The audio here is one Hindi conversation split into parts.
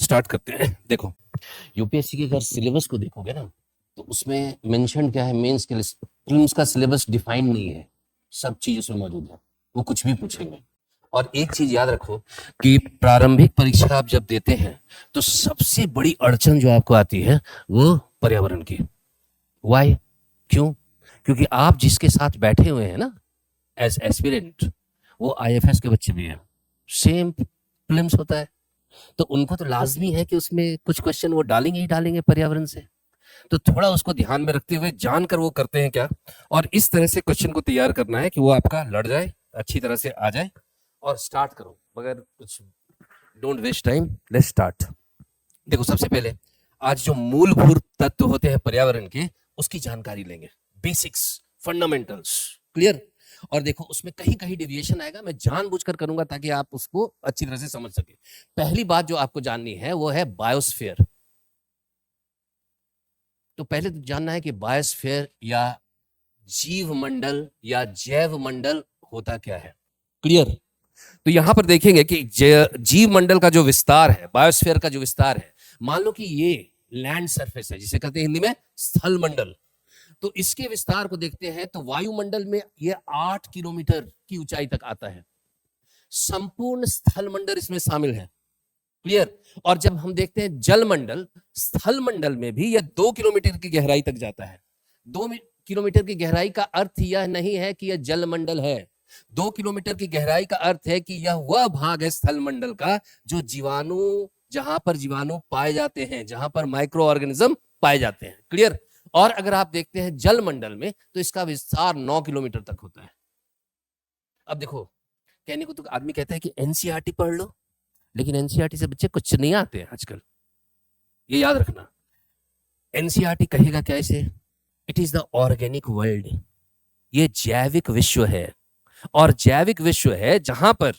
स्टार्ट करते हैं। देखो, यूपीएससी के अगर सिलेबस को देखोगे ना, तो उसमें मेंशन क्या है, मेंस के प्रीलिम्स का सिलेबस डिफाइन नहीं है, सब चीज उसमें मौजूद है, वो कुछ भी पूछेंगे। और एक चीज याद रखो कि प्रारंभिक परीक्षा आप जब देते हैं तो सबसे बड़ी अड़चन जो आपको आती है वो पर्यावरण की। वाई? क्यों? क्योंकि आप जिसके साथ बैठे हुए हैं ना एज एस्पिरेंट, वो आईएफएस के बच्चे भी हैं, सेम प्रीलिम्स होता है, तो उनको तो लाजमी है कि उसमें कुछ क्वेश्चन वो डालेंगे ही डालेंगे पर्यावरण से। तो थोड़ा उसको ध्यान में रखते हुए जानकर वो करते हैं क्या, और इस तरह से क्वेश्चन को तैयार करना है कि वो आपका लड़ जाए, अच्छी तरह से आ जाए। और स्टार्ट करो, मगर कुछ don't waste time, let's start. देखो, सबसे पहले आज जो मूलभूत तत्व होते हैं पर्यावरण के, उसकी जानकारी लेंगे, बेसिक्स, फंडामेंटल्स, क्लियर। और देखो, उसमें कहीं कहीं डेविएशन आएगा, मैं जानबूझकर करूंगा ताकि आप उसको अच्छी तरह से समझ सके। पहली बात जो आपको जाननी है वो है बायोस्फीयर। तो पहले तो जानना है कि बायोस्फीयर या जीव मंडल या जैव मंडल होता क्या है, क्लियर। तो यहां पर देखेंगे कि जीव मंडल का जो विस्तार है, बायोस्फीयर का जो विस्तार है, मान लो कि ये लैंड सरफेस है, जिसे कहते हैं हिंदी में स्थल मंडल। तो इसके विस्तार को देखते हैं तो वायुमंडल में ये 8 किलोमीटर की ऊंचाई तक आता है, संपूर्ण स्थल मंडल इसमें शामिल है, क्लियर। और जब हम देखते हैं जल मंडल, स्थल मंडल में भी यह 2 किलोमीटर की गहराई तक जाता है। 2 किलोमीटर की गहराई का अर्थ यह नहीं है कि यह जल मंडल है। 2 किलोमीटर की गहराई का अर्थ है कि यह वह भाग है स्थल मंडल का जो जीवाणु, जहां पर जीवाणु पाए जाते हैं, जहां पर माइक्रो ऑर्गेनिज्म पाए जाते हैं, क्लियर। और अगर आप देखते हैं जल मंडल में, तो इसका विस्तार 9 किलोमीटर तक होता है। अब देखो, कहने को तो आदमी कहता है कि एनसीईआरटी पढ़ लो, लेकिन एनसीईआरटी से बच्चे कुछ नहीं आते हैं आजकल, ये याद रखना। एनसीईआरटी कहेगा क्या इसे? It is the organic world. ये जैविक विश्व है, और जैविक विश्व है जहां पर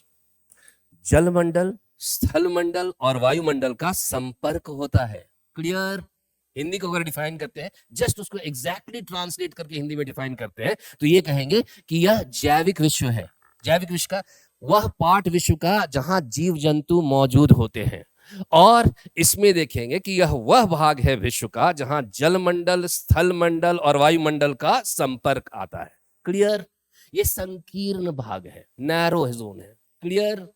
जलमंडल, स्थल मंडल और वायुमंडल का संपर्क होता है, क्लियर। हिंदी को अगर डिफाइन करते हैं, जस्ट उसको एग्जैक्टली ट्रांसलेट करके हिंदी में डिफाइन करते हैं, तो ये कहेंगे कि यह जैविक विश्व है। जैविक विश्व का वह पार्ट विश्व का जहां जीव जंतु मौजूद होते हैं। और इसमें देखेंगे कि यह वह भाग है विश्व का जहां जलमंडल, स्थल मंडल और वायुमंडल का संपर्क आता है, क्लियर। ये संकीर्ण भाग है, नैरो जोन है, क्लियर।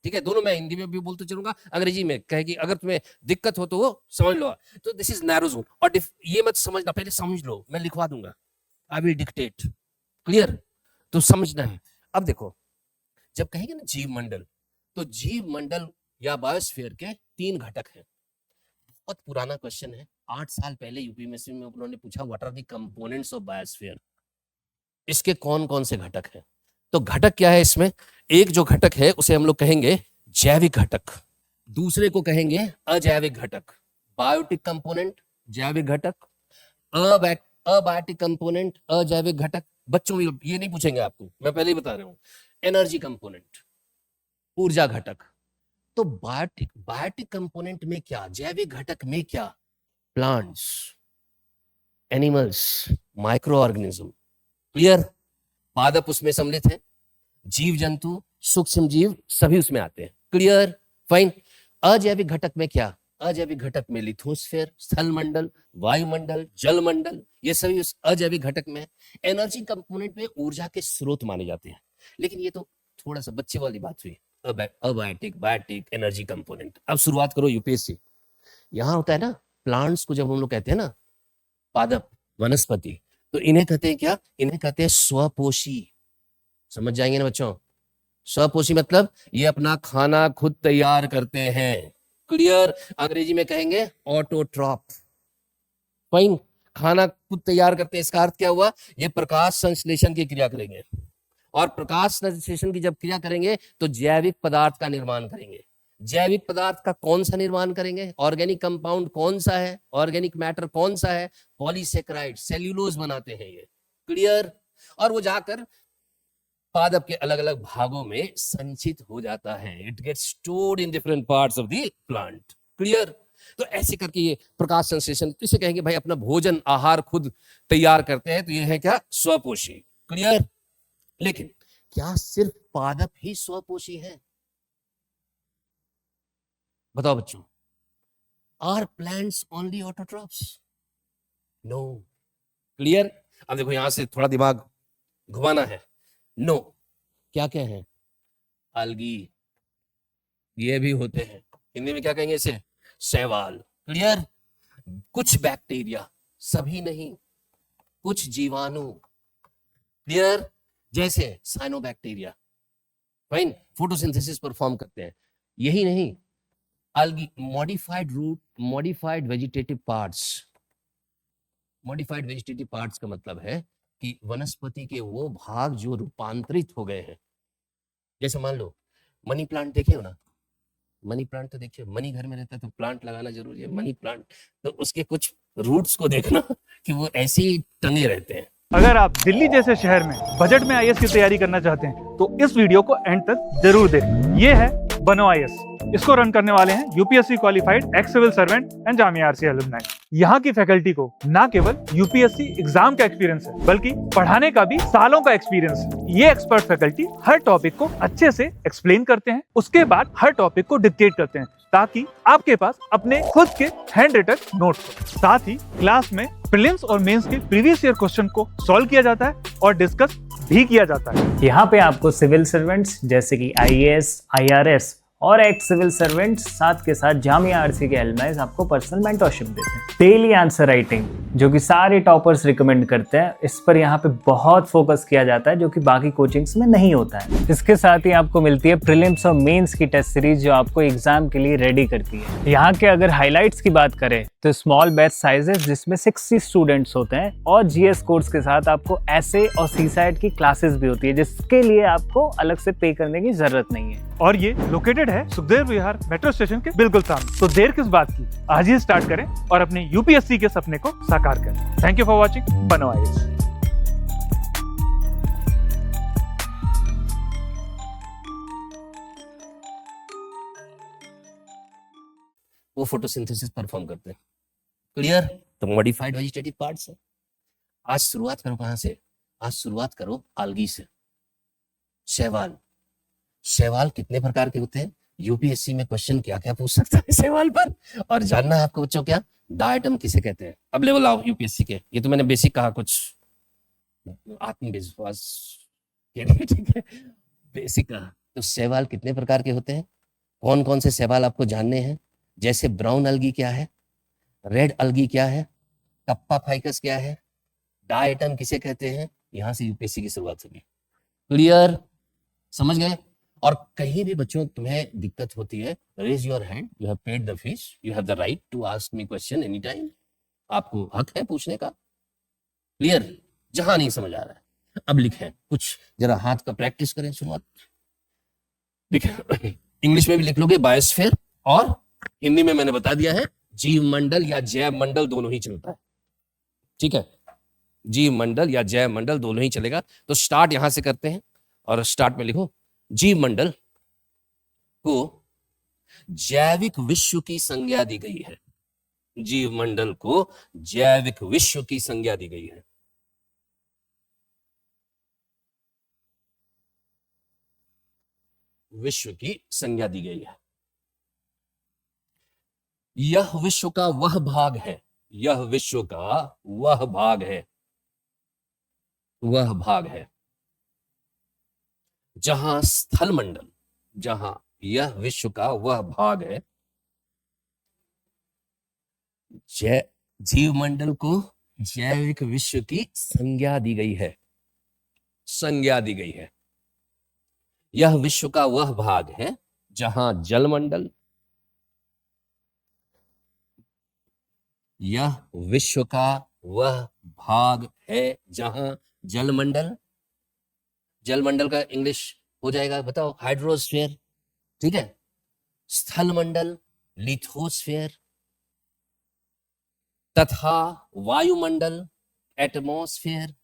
ठीक है, दोनों मैं हिंदी में भी बोलते चलूंगा, अंग्रेजी में कहे कि अगर तुम्हें दिक्कत हो तो वो समझ लो। तो दिस इज नैरो जोन। और ये मत समझना, पहले समझ लो, मैं लिखवा दूंगा, आई विल डिक्टेट, क्लियर। तो समझना है। अब देखो, जब कहेंगे ना जीव मंडल, तो जीव मंडल या बायोस्फीयर के 3 घटक हैं। बहुत पुराना क्वेश्चन है, 8 साल पहले यूपीएससी में उन्होंने पूछा, what are the components of biosphere, इसके कौन कौन से घटक हैं। तो घटक क्या है इसमें? एक जो घटक है उसे हम लोग कहेंगे जैविक घटक, दूसरे को कहेंगे अजैविक घटक, बायोटिक कंपोनेंट जैविक घटक, अबायोटिक कंपोनेंट अजैविक घटक। बच्चों में ये नहीं पूछेंगे आपको, मैं पहले ही बता रहा हूं। एनर्जी कंपोनेंट, ऊर्जा घटक। तो बायोटिक कंपोनेंट में क्या, जैविक घटक में क्या? Plants, animals, micro organism, clear. पादप उसमें सम्मिलित है, जीव जंतु, सूक्ष्म जीव सभी उसमें आते हैं, क्लियर, फाइन। अजैविक घटक में क्या? अजैविक घटक में लिथोस्फीयर, स्थल मंडल, वायुमंडल, जल मंडल, ये सभी उस अजैविक घटक में है। एनर्जी कंपोनेंट में ऊर्जा के स्रोत माने जाते हैं, लेकिन ये तो थोड़ा सा बच्चे वाली बात हुई। Abiotic, biotic, energy component. अब शुरुआत करो यूपीएससी। यहां होता है ना, प्लांट्स को जब हम लोग कहते हैं ना, पादप, वनस्पति, तो इन्हें कहते हैं क्या? इन्हें कहते हैं स्वपोषी। समझ जाएंगे ना बच्चों? स्वपोषी मतलब ये अपना खाना खुद तैयार करते हैं, क्लियर। अंग्रेजी में कहेंगे ऑटोट्रॉप, फाइन। खाना खुद तैयार करते हैं, इसका अर्थ क्या हुआ? ये प्रकाश संश्लेषण की क्रिया करेंगे, और प्रकाश संश्लेषण की जब क्रिया करेंगे तो जैविक पदार्थ का निर्माण करेंगे। जैविक पदार्थ का कौन सा निर्माण करेंगे? ऑर्गेनिक कंपाउंड कौन सा है, ऑर्गेनिक मैटर कौन सा है? पॉलीसेक्राइड, सेल्यूलोज बनाते हैं ये, क्लियर। और वो जाकर पादप के अलग अलग भागों में संचित हो जाता है, it gets stored in different parts of the plant, clear. तो ऐसे करके ये प्रकाश संश्लेषण, इसे कहेंगे भाई अपना भोजन आहार खुद तैयार करते हैं, तो ये है क्या? स्वपोषी, क्लियर। लेकिन क्या सिर्फ पादप ही स्वपोषी है? बताओ बच्चों, are plants only autotrophs? No. Clear? अब देखो यहां से थोड़ा दिमाग घुमाना है। नो, क्या क्या है? algae, ये भी होते हैं। हिंदी में क्या कहेंगे इसे? शैवाल। क्लियर? कुछ बैक्टीरिया, सभी नहीं, कुछ जीवाणु। क्लियर? जैसे साइनोबैक्टीरिया, फाइन, फोटोसिंथेसिस परफॉर्म करते हैं। यही नहीं, algae, modified root, modified vegetative parts. Modified vegetative parts का मतलब है कि वनस्पति के वो भाग जो रूपांतरित हो गए हैं। जैसे मान लो मनी प्लांट देखे हो ना, मनी प्लांट तो देखिए, मनी घर में रहता है तो प्लांट लगाना जरूरी है, मनी प्लांट, तो उसके कुछ रूट्स को देखना कि वो ऐसे ही टंगे रहते हैं। अगर आप दिल्ली जैसे शहर में बजट में आईएएस की तैयारी करना चाहते हैं तो इस वीडियो को एंड तक जरूर देखना। ये है बनो आईएएस। इसको रन करने वाले हैं UPSC qualified ex civil servant and Jamia RCA alumni. यहाँ की फैकल्टी को ना केवल यूपीएससी एग्जाम का एक्सपीरियंस है बल्कि पढ़ाने का भी सालों का एक्सपीरियंस है। ये एक्सपर्ट फैकल्टी हर टॉपिक को अच्छे से एक्सप्लेन करते हैं, उसके बाद हर टॉपिक को डिक्टेट करते हैं ताकि आपके पास अपने खुद के हैंड रिटन नोट्स हो। साथ ही क्लास में प्रीलिम्स और मेंस के प्रीवियस ईयर क्वेश्चन को सॉल्व किया जाता है और डिस्कस भी किया जाता है। यहाँ पे आपको सिविल सर्वेंट्स जैसे कि आईएएस, आईआरएस और एक्स सिविल सर्वेंट्स साथ के साथ जामिया आरसी के एलुमनाइज आपको पर्सनल मेंटरशिप देते हैं। डेली आंसर राइटिंग जो कि सारे टॉपर्स रिकमेंड करते हैं, इस पर यहाँ पे बहुत फोकस किया जाता है जो कि बाकी कोचिंग्स में नहीं होता है। इसके साथ ही आपको मिलती है प्रीलिम्स और मेंस की टेस्ट सीरीज जो आपको एग्जाम के लिए रेडी करती है। यहाँ के अगर हाईलाइट्स की बात करें तो स्मॉल बैच साइजेस जिसमें 60 स्टूडेंट्स होते हैं और जीएस कोर्स के साथ आपको एसए और सीसाइट की क्लासेस भी होती है जिसके लिए आपको अलग से पे करने की जरूरत नहीं है। और ये लोकेटेड है सुखदेव विहार मेट्रो स्टेशन के बिल्कुल सामने। तो देर किस बात की, आज ही स्टार्ट करें और अपने यूपीएससी के सपने को साकार करें। थैंक यू फॉर वॉचिंग बनो आईएएस। वो फोटोसिंथेसिस परफॉर्म करते हैं। क्लियर? तो मॉडिफाइड वेजिटेटिव पार्ट्स है। आज शुरुआत करो कहां से? आज शुरुआत करो algae से। शैवाल। शैवाल कितने प्रकार के होते हैं? यूपीएससी में क्वेश्चन क्या क्या पूछ सकता है शैवाल पर, और जानना है आपको बच्चों क्या डायटम किसे कहते हैं। अब लेवल आओ यूपीएससी के, ये तो मैंने बेसिक कहा, कुछ आत्मविश्वास के लिए, ठीक है, बेसिक कहा। तो शैवाल कितने प्रकार के होते हैं? कौन कौन से शैवाल आपको जानने हैं? जैसे ब्राउन algae क्या है, रेड algae क्या है, कप्पा फाइकस क्या है, डायटम किसे कहते हैं, यहां से यूपीएससी की शुरुआत होगी। क्लियर? समझ गए? और कहीं भी बच्चों तुम्हें दिक्कत होती है, raise your hand, you have paid the fees, you have the right to ask me question any time. आपको हक है पूछने का। क्लियर? जहां नहीं समझ आ रहा है अब लिखें, कुछ जरा हाथ का प्रैक्टिस करें। शुरुआत लिखें, इंग्लिश में भी लिख लोगे बायोस्फीयर, और हिंदी में मैंने बता दिया है जीव मंडल या जैव मंडल दोनों ही चलता है। ठीक है, जीव मंडल या जैव मंडल दोनों ही चलेगा। तो स्टार्ट यहां से करते हैं और स्टार्ट में लिखो जीव मंडल को जैविक विश्व की संज्ञा दी गई है। जीव मंडल को जैविक विश्व की संज्ञा दी गई है। विश्व की संज्ञा दी गई है। यह विश्व का वह भाग है, यह विश्व का वह भाग है, वह भाग है जहां स्थल मंडल, जहां यह विश्व का वह भाग है, जीव मंडल को जैविक विश्व की संज्ञा दी गई है, संज्ञा दी गई है। यह विश्व का वह भाग है जहां जलमंडल, यह विश्व का वह भाग है जहां जलमंडल, जलमंडल का इंग्लिश हो जाएगा बताओ, हाइड्रोस्फीयर, ठीक है, स्थल मंडल लिथोस्फीयर, तथा वायुमंडल एटमॉस्फेयर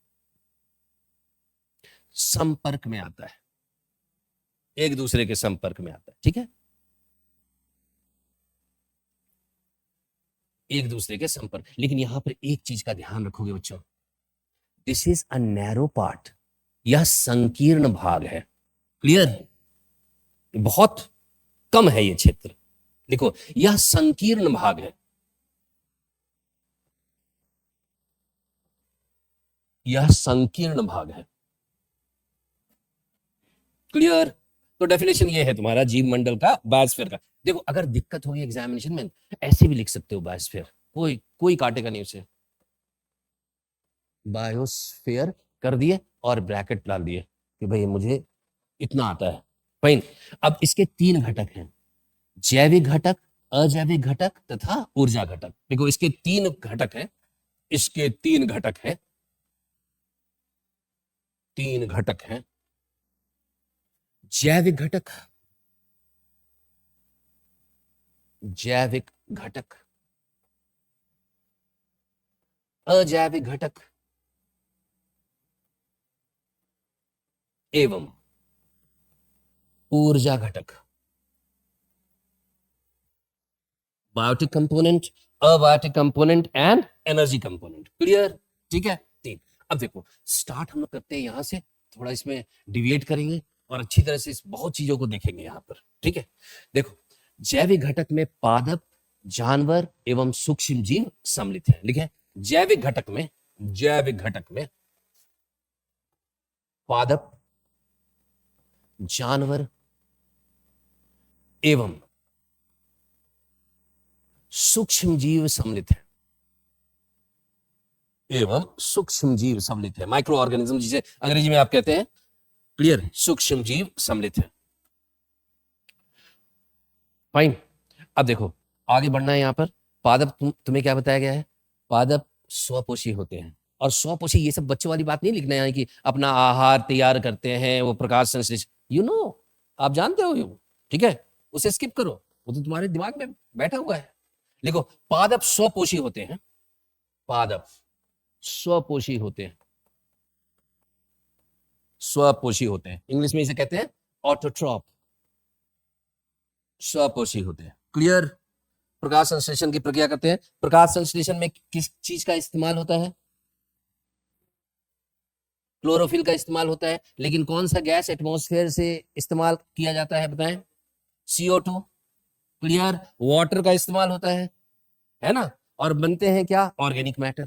संपर्क में आता है, एक दूसरे के संपर्क में आता है। ठीक है, एक दूसरे के संपर्क। लेकिन यहां पर एक चीज का ध्यान रखोगे बच्चों, this is a narrow part, यह संकीर्ण भाग है। क्लियर? बहुत कम है ये क्षेत्र। देखो यह संकीर्ण भाग है, यह संकीर्ण भाग है। क्लियर? तो डेफिनेशन ये है तुम्हारा जीव मंडल का, बायोस्फीयर का। देखो अगर दिक्कत होगी एग्जामिनेशन में, ऐसे भी लिख सकते हो बायोस्फीयर, कोई काटेगा नहीं उसे। बायोस्फीयर कर दिए और ब्रैकेट डाल दिए कि भाई मुझे इतना आता है। फाइन। अब इसके 3 घटक हैं, जैविक घटक, अजैविक घटक तथा ऊर्जा घटक। देखो इसके 3 घटक हैं, इसके 3 घटक हैं, 3 घटक हैं। जैविक घटक, जैविक घटक, अजैविक घटक एवं ऊर्जा घटक। Biotic component, abiotic component and energy component. Clear? ठीक है। 3। अब देखो स्टार्ट हम लोग करते हैं यहां से, थोड़ा इसमें डिविएट करेंगे और अच्छी तरह से इस बहुत चीजों को देखेंगे यहां पर। ठीक है। देखो जैविक घटक में पादप, जानवर एवं सूक्ष्म जीव सम्मिलित हैं। लिखे जैविक घटक में, जैविक घटक में पादप, जानवर एवं सूक्ष्म जीव सम्मिलित है, एवं सूक्ष्म जीव सम्मिलित है। माइक्रो ऑर्गेनिज्म जिसे अंग्रेजी में आप कहते हैं। क्लियर? सूक्ष्म जीव सम्मिलित है। फाइन। अब देखो आगे बढ़ना है यहां पर। पादप, तुम्हें क्या बताया गया है? पादप स्वपोषी होते हैं। और स्वपोषी ये सब बच्चों वाली बात नहीं लिखना है कि अपना आहार तैयार करते हैं, वो प्रकाश संश्लेषण, आप जानते हो ये। ठीक है, उसे स्किप करो, वो तो तुम्हारे दिमाग में बैठा हुआ है। देखो पादप स्वपोषी होते हैं, पादप स्वपोषी होते हैं, स्वपोषी होते हैं। इंग्लिश में इसे कहते हैं ऑटोट्रॉप, स्वपोषी होते हैं। क्लियर? प्रकाश संश्लेषण की प्रक्रिया करते हैं। प्रकाश संश्लेषण में किस चीज का इस्तेमाल होता है? क्लोरोफिल का इस्तेमाल होता है। लेकिन कौन सा गैस एटमॉस्फेयर से इस्तेमाल किया जाता है बताएं? CO2। क्लियर? वाटर का इस्तेमाल होता है ना? और बनते हैं क्या? ऑर्गेनिक मैटर,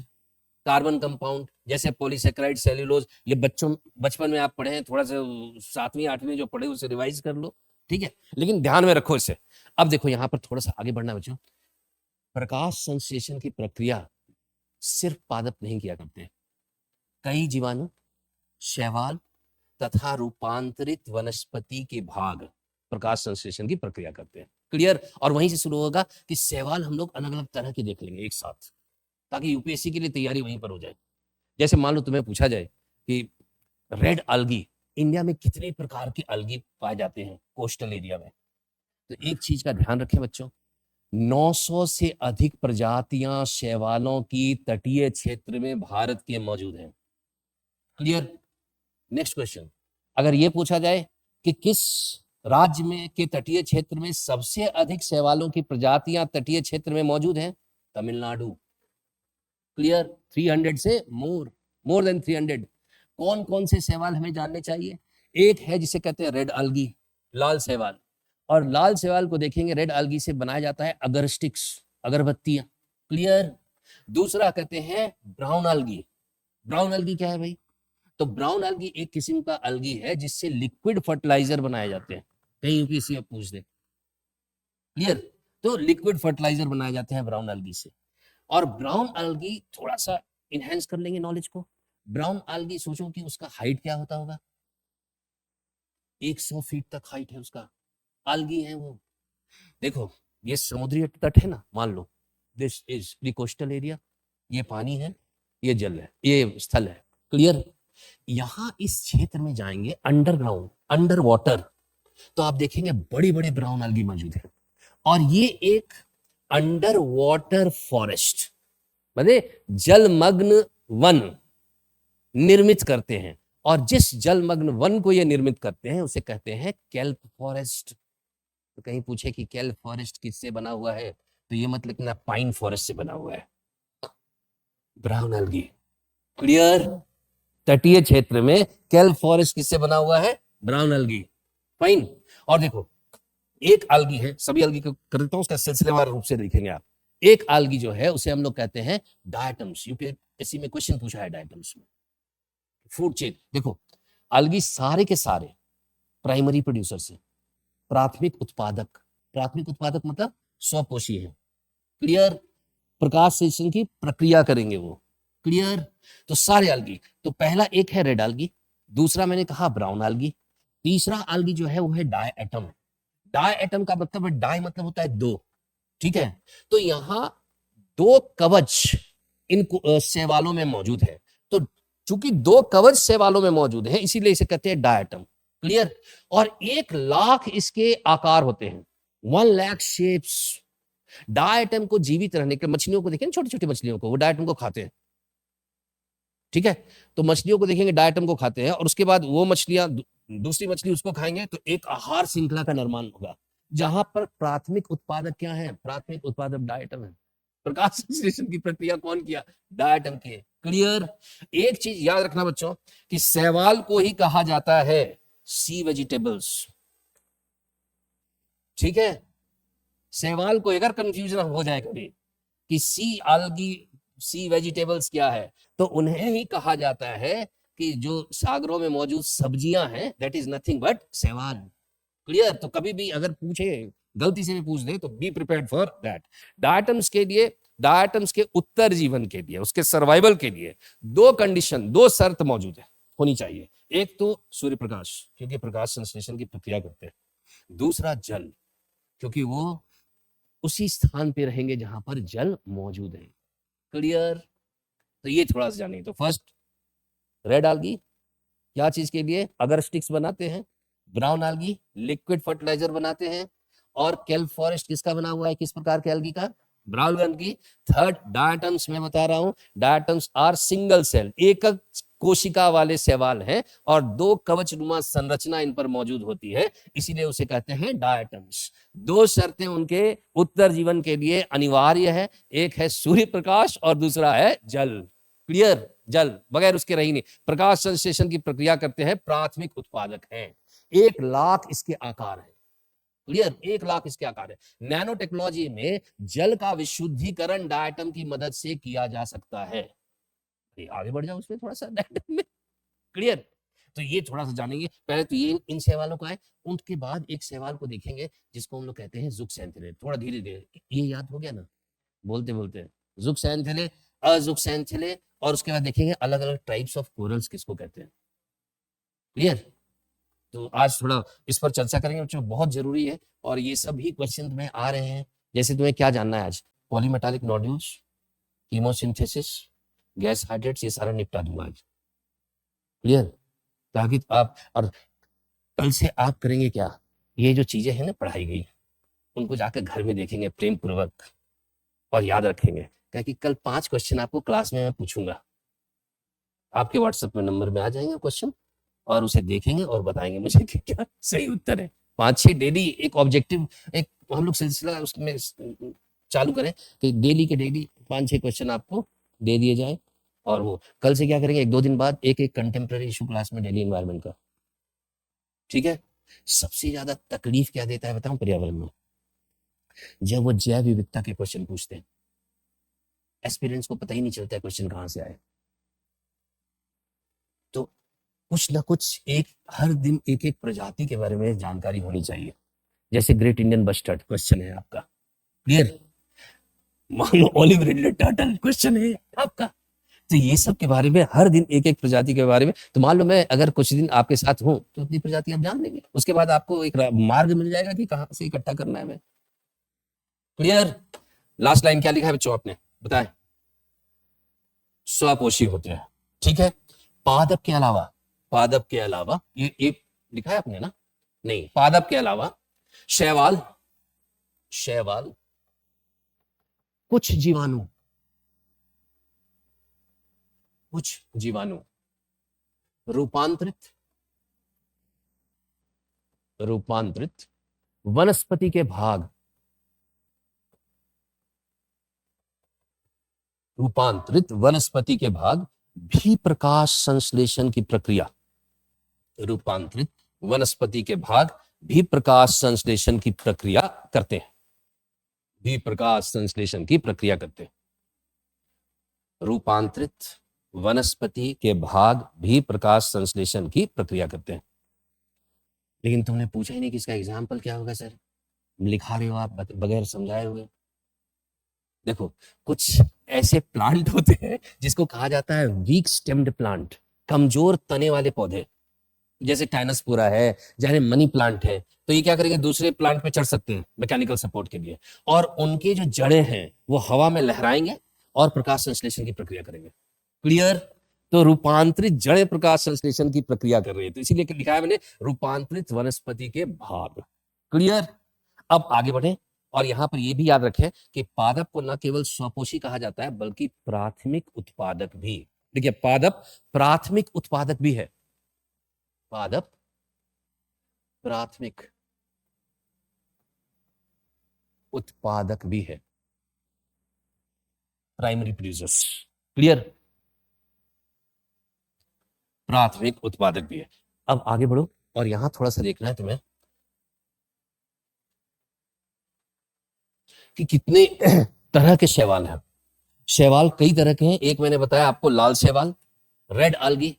कार्बन कंपाउंड, जैसे पॉलीसेकेराइड, सेल्यूलोज। ये बचपन में आप पढ़े हैं, थोड़ा सा 7वीं 8वीं जो पढ़े उसे रिवाइज कर लो। ठीक है, लेकिन ध्यान में रखो इसे। अब देखो यहां पर थोड़ा सा आगे बढ़ना बच्चों। प्रकाश संश्लेषण की प्रक्रिया सिर्फ पादप नहीं किया करते, कई जीवाणु, शैवाल तथा रूपांतरित वनस्पति के भाग प्रकाश संश्लेषण की प्रक्रिया करते हैं। क्लियर? और वहीं से शुरू होगा कि शैवाल हम लोग अलग अलग तरह के देख लेंगे एक साथ, ताकि यूपीएससी के लिए तैयारी वहीं पर हो जाए। जैसे मान लो तुम्हें पूछा जाए कि रेड अलगी, इंडिया में कितने प्रकार के अलगी पाए जाते हैं कोस्टल एरिया में, तो एक चीज का ध्यान रखें बच्चों, 900 से अधिक प्रजातियां शैवालों की तटीय क्षेत्र में भारत के मौजूद हैं। क्लियर? नेक्स्ट क्वेश्चन, अगर यह पूछा जाए कि किस राज्य में के तटीय क्षेत्र में सबसे अधिक शैवालों की प्रजातियां तटीय क्षेत्र में मौजूद हैं? तमिलनाडु। क्लियर? 300 से मोर देन 300। कौन कौन से शैवाल हमें जानने चाहिए? एक है जिसे कहते हैं रेड अलगी, लाल शैवाल। और लाल शैवाल को देखेंगे, रेड अलगी से बनाया जाता है अगर स्टिक्स, अगरबत्तियां। क्लियर? दूसरा कहते हैं ब्राउन अलगी। ब्राउन अलगी क्या है भाई? तो ब्राउन अलगी एक किस्म का अलगी है जिससे लिक्विड फर्टिलाइजर बनाए जाते हैं। कहीं यूपीएससी में पूछ दे। क्लियर? तो लिक्विड फर्टिलाइजर बनाए जाते हैं ब्राउन अलगी से। और ब्राउन अलगी थोड़ा सा इनहेंस कर लेंगे नॉलेज को। ब्राउन अलगी सोचो कि उसका हाइट क्या होता होगा, 100 फीट तक हाइट है उसका, अलगी है वो। देखो ये समुद्री तट है ना, मान लो this is the coastal area, ये पानी है, ये जल है, ये स्थल है। क्लियर? यहां इस क्षेत्र में जाएंगे अंडरग्राउंड, अंडर वाटर, तो आप देखेंगे बड़ी बड़ी ब्राउन अलगी मौजूद है। और ये एक अंडर वाटर फॉरेस्ट, मतलब जलमग्न वन निर्मित करते हैं। और जिस जलमग्न वन को ये निर्मित करते हैं उसे कहते हैं केल्प फॉरेस्ट। तो कहीं पूछे कि केल्प फॉरेस्ट किससे बना हुआ है, तो ये मतलब कि ना पाइन फॉरेस्ट से बना हुआ है, ब्राउन अलगी। क्लियर? तटीय क्षेत्र में केल्प फॉरेस्ट किससे बना हुआ है? ब्राउन अलगी। फाइन। और देखो एक अलगी है, सभी अलगी को कर देता हूं, उसका सिलसिलेवार रूप से देखेंगे आप। एक अलगी जो है उसे हम लोग कहते हैं डायटम्स। यूपीएससी में क्वेश्चन पूछा है डायटम्स में। Food chain. देखो अलगी सारे के सारे प्राइमरी प्रोड्यूसर से प्राथमिक उत्पादक मतलब स्वपोषी है। क्लियर? प्रकाश संश्लेषण की प्रक्रिया करेंगे वो। क्लियर? तो सारे algae, तो पहला एक है रेड algae, दूसरा मैंने कहा ब्राउन algae, तीसरा algae जो है वो है डायएटम। डायएटम का मतलब है, डाई मतलब होता है दो, ठीक है। तो यहां दो कवच इन शैवालों में मौजूद है, तो चूंकि दो कवच शैवालों में मौजूद है इसीलिए इसे कहते हैं डायएटम। क्लियर? और 1,00,000 इसके आकार होते हैं, 1,00,000 शेप्स। डायएटम को जीवित रहने के, मछलियों को देखें, छोटी छोटी मछलियों को, वो डायएटम को खाते हैं, ठीक है। तो मछलियों को देखेंगे डायएटम को खाते हैं, और उसके बाद वो मछलियां दूसरी मछली उसको खाएंगे, तो एक आहार श्रृंखला का निर्माण होगा, जहां पर प्राथमिक उत्पादक क्या है? प्राथमिक उत्पादक डायएटम है। प्रकाश संश्लेषण की प्रक्रिया कौन किया? डायएटम के। क्लियर? एक चीज याद रखना बच्चों कि शैवाल को ही कहा जाता है सी वेजिटेबल्स, ठीक है। शैवाल को अगर कंफ्यूजन हो जाए कभी कि सी algae, सी वेजिटेबल्स क्या है, तो उन्हें ही कहा जाता है कि जो सागरों में मौजूद सब्जियां हैं, दैट इज नथिंग बट शैवाल। क्लियर? तो कभी भी अगर पूछे, गलती से भी पूछ दे, तो be prepared for that. Diatoms के लिए, डायटम्स के उत्तर जीवन के लिए, उसके सर्वाइवल के लिए दो कंडीशन, दो शर्त मौजूद है, होनी चाहिए। एक तो सूर्य प्रकाश, क्योंकि प्रकाश संश्लेषण की प्रक्रिया करते हैं। दूसरा जल, क्योंकि वो उसी स्थान पे रहेंगे जहां पर जल मौजूद है। क्लियर? तो ये थोड़ा सा जानिए। तो फर्स्ट रेड algae क्या चीज के लिए? अगर स्टिक्स बनाते हैं। ब्राउन algae लिक्विड फर्टिलाइजर बनाते हैं। और केल्प फॉरेस्ट किसका बना हुआ है? किस प्रकार के algae का? Brown algae। थर्ड डायटम्स, मैं बता रहा हूं, डायटम्स आर सिंगल सेल, एकक कोशिका वाले शैवाल हैं, और दो कवचनुमा संरचना इन पर मौजूद होती है, इसीलिए उसे कहते हैं डायटम्स। दो शर्तें उनके उत्तर जीवन के लिए अनिवार्य है, एक है सूर्य प्रकाश और दूसरा है जल। क्लियर? जल बगैर उसके रही नहीं। प्रकाश संश्लेषण की प्रक्रिया करते हैं प्राथमिक उत्पादक हैं। 1,00,000 इसके आकार है। क्लियर? 1,00,000 इसके आकार है। नैनो टेक्नोलॉजी में जल का विशुद्धिकरण डायटम की मदद से किया जा सकता है। आगे बढ़ जाओ उसमें थोड़ा सा डायटम में। क्लियर? तो ये थोड़ा सा जानेंगे। पहले तो ये इन शैवालों का है, उनके बाद एक शैवाल को देखेंगे जिसको हम लोग कहते हैं ज़ुक्सैंथिले। थोड़ा धीरे धीरे, ये याद हो गया ना बोलते बोलते? ज़ुक्सैंथिले, अज़ुक्सैंथिले, और उसके बाद देखेंगे अलग अलग टाइप्स ऑफ कोरल्स किसको कहते हैं। क्लियर? तो आज थोड़ा इस पर चर्चा करेंगे बच्चों, बहुत जरूरी है, और ये सभी क्वेश्चन में आ रहे हैं। जैसे तुम्हें क्या जानना है आज? Polymetallic nodules, chemosynthesis, gas hydrates, ये सारा निपटा दूंगा आज। क्लियर? ताकि आप, और कल से आप करेंगे क्या, ये जो चीजें हैं ना पढ़ाई गई, उनको जाकर घर में देखेंगे प्रेम पूर्वक और याद रखेंगे, क्योंकि कल 5 क्वेश्चन आपको क्लास में मैं पूछूंगा, आपके व्हाट्सएप में नंबर में आ जाएंगे क्वेश्चन, और उसे देखेंगे और बताएंगे मुझे कि क्या सही उत्तर है। 5-6 डेली एक ऑब्जेक्टिव, एक हम लोग सिलसिला उसमें चालू करें कि डेली के डेली 5-6 क्वेश्चन आपको दे दिए जाए, और वो कल से क्या करेंगे, 1-2 दिन बाद एक एक कंटेम्प्रेरी इशू क्लास में डेली एनवायरनमेंट का। ठीक है? सबसे ज्यादा तकलीफ क्या देता है बताऊं पर्यावरण में? जब वो जैव विविधता के क्वेश्चन पूछते हैं, एस्पिरेंट्स को पता ही नहीं चलता है क्वेश्चन कहां से आए। तो कुछ ना कुछ एक, हर दिन एक एक प्रजाति के बारे में जानकारी होनी चाहिए। जैसे ग्रेट इंडियन बस्टर्ड क्वेश्चन है आपका। क्लियर? मान लो ओलिव रिडले टर्टल क्वेश्चन है आपका। तो ये सब के बारे में हर दिन एक एक प्रजाति के बारे में, तो मान लो मैं अगर कुछ दिन आपके साथ हूं तो अपनी प्रजाति आप जान लेंगे, उसके बाद आपको एक मार्ग मिल जाएगा कि कहां से इकट्ठा करना है। मैं क्लियर? लास्ट लाइन क्या लिखा है बच्चों आपने बताएं? स्वपोषी होते हैं। ठीक है? पादप के अलावा, पादप के अलावा ये लिखा है आपने ना? नहीं, पादप के अलावा शैवाल, शैवाल कुछ जीवाणु, कुछ जीवाणु रूपांतरित, रूपांतरित वनस्पति के भाग, रूपांतरित वनस्पति के भाग भी प्रकाश संश्लेषण की प्रक्रिया, रूपांतरित वनस्पति के भाग भी प्रकाश संश्लेषण की प्रक्रिया करते हैं, भी प्रकाश संश्लेषण की प्रक्रिया करते हैं। रूपांतरित वनस्पति के भाग भी प्रकाश संश्लेषण की प्रक्रिया करते हैं। लेकिन तुमने पूछा ही नहीं कि इसका एग्जाम्पल क्या होगा सर, लिखा रहे हो आप बगैर समझाए हुए। देखो, कुछ ऐसे प्लांट होते हैं जिसको कहा जाता है वीक स्टेम्ड प्लांट, कमजोर तने वाले पौधे, जैसे टाइनसपुरा है, जैसे मनी प्लांट है। तो ये क्या करेंगे, दूसरे प्लांट पे चढ़ सकते हैं मैकेनिकल सपोर्ट के लिए, और उनके जो जड़ें हैं वो हवा में लहराएंगे और प्रकाश संश्लेषण की प्रक्रिया करेंगे। क्लियर? तो रूपांतरित जड़ें प्रकाश संश्लेषण की प्रक्रिया कर रही है, तो इसीलिए लिखा है मैंने रूपांतरित वनस्पति के भाग। क्लियर? अब आगे बढ़े, और यहां पर यह भी याद रखें कि पादप को न केवल स्वपोषी कहा जाता है बल्कि प्राथमिक उत्पादक भी। देखिए, पादप प्राथमिक उत्पादक भी है, पादप प्राथमिक उत्पादक भी है, प्राइमरी प्रोड्यूसर्स। क्लियर? प्राथमिक उत्पादक भी है। अब आगे बढ़ो, और यहां थोड़ा सा देखना है तुम्हें कि कितने तरह के शैवाल हैं। शैवाल कई तरह के हैं। एक मैंने बताया आपको, लाल शैवाल, रेड algae,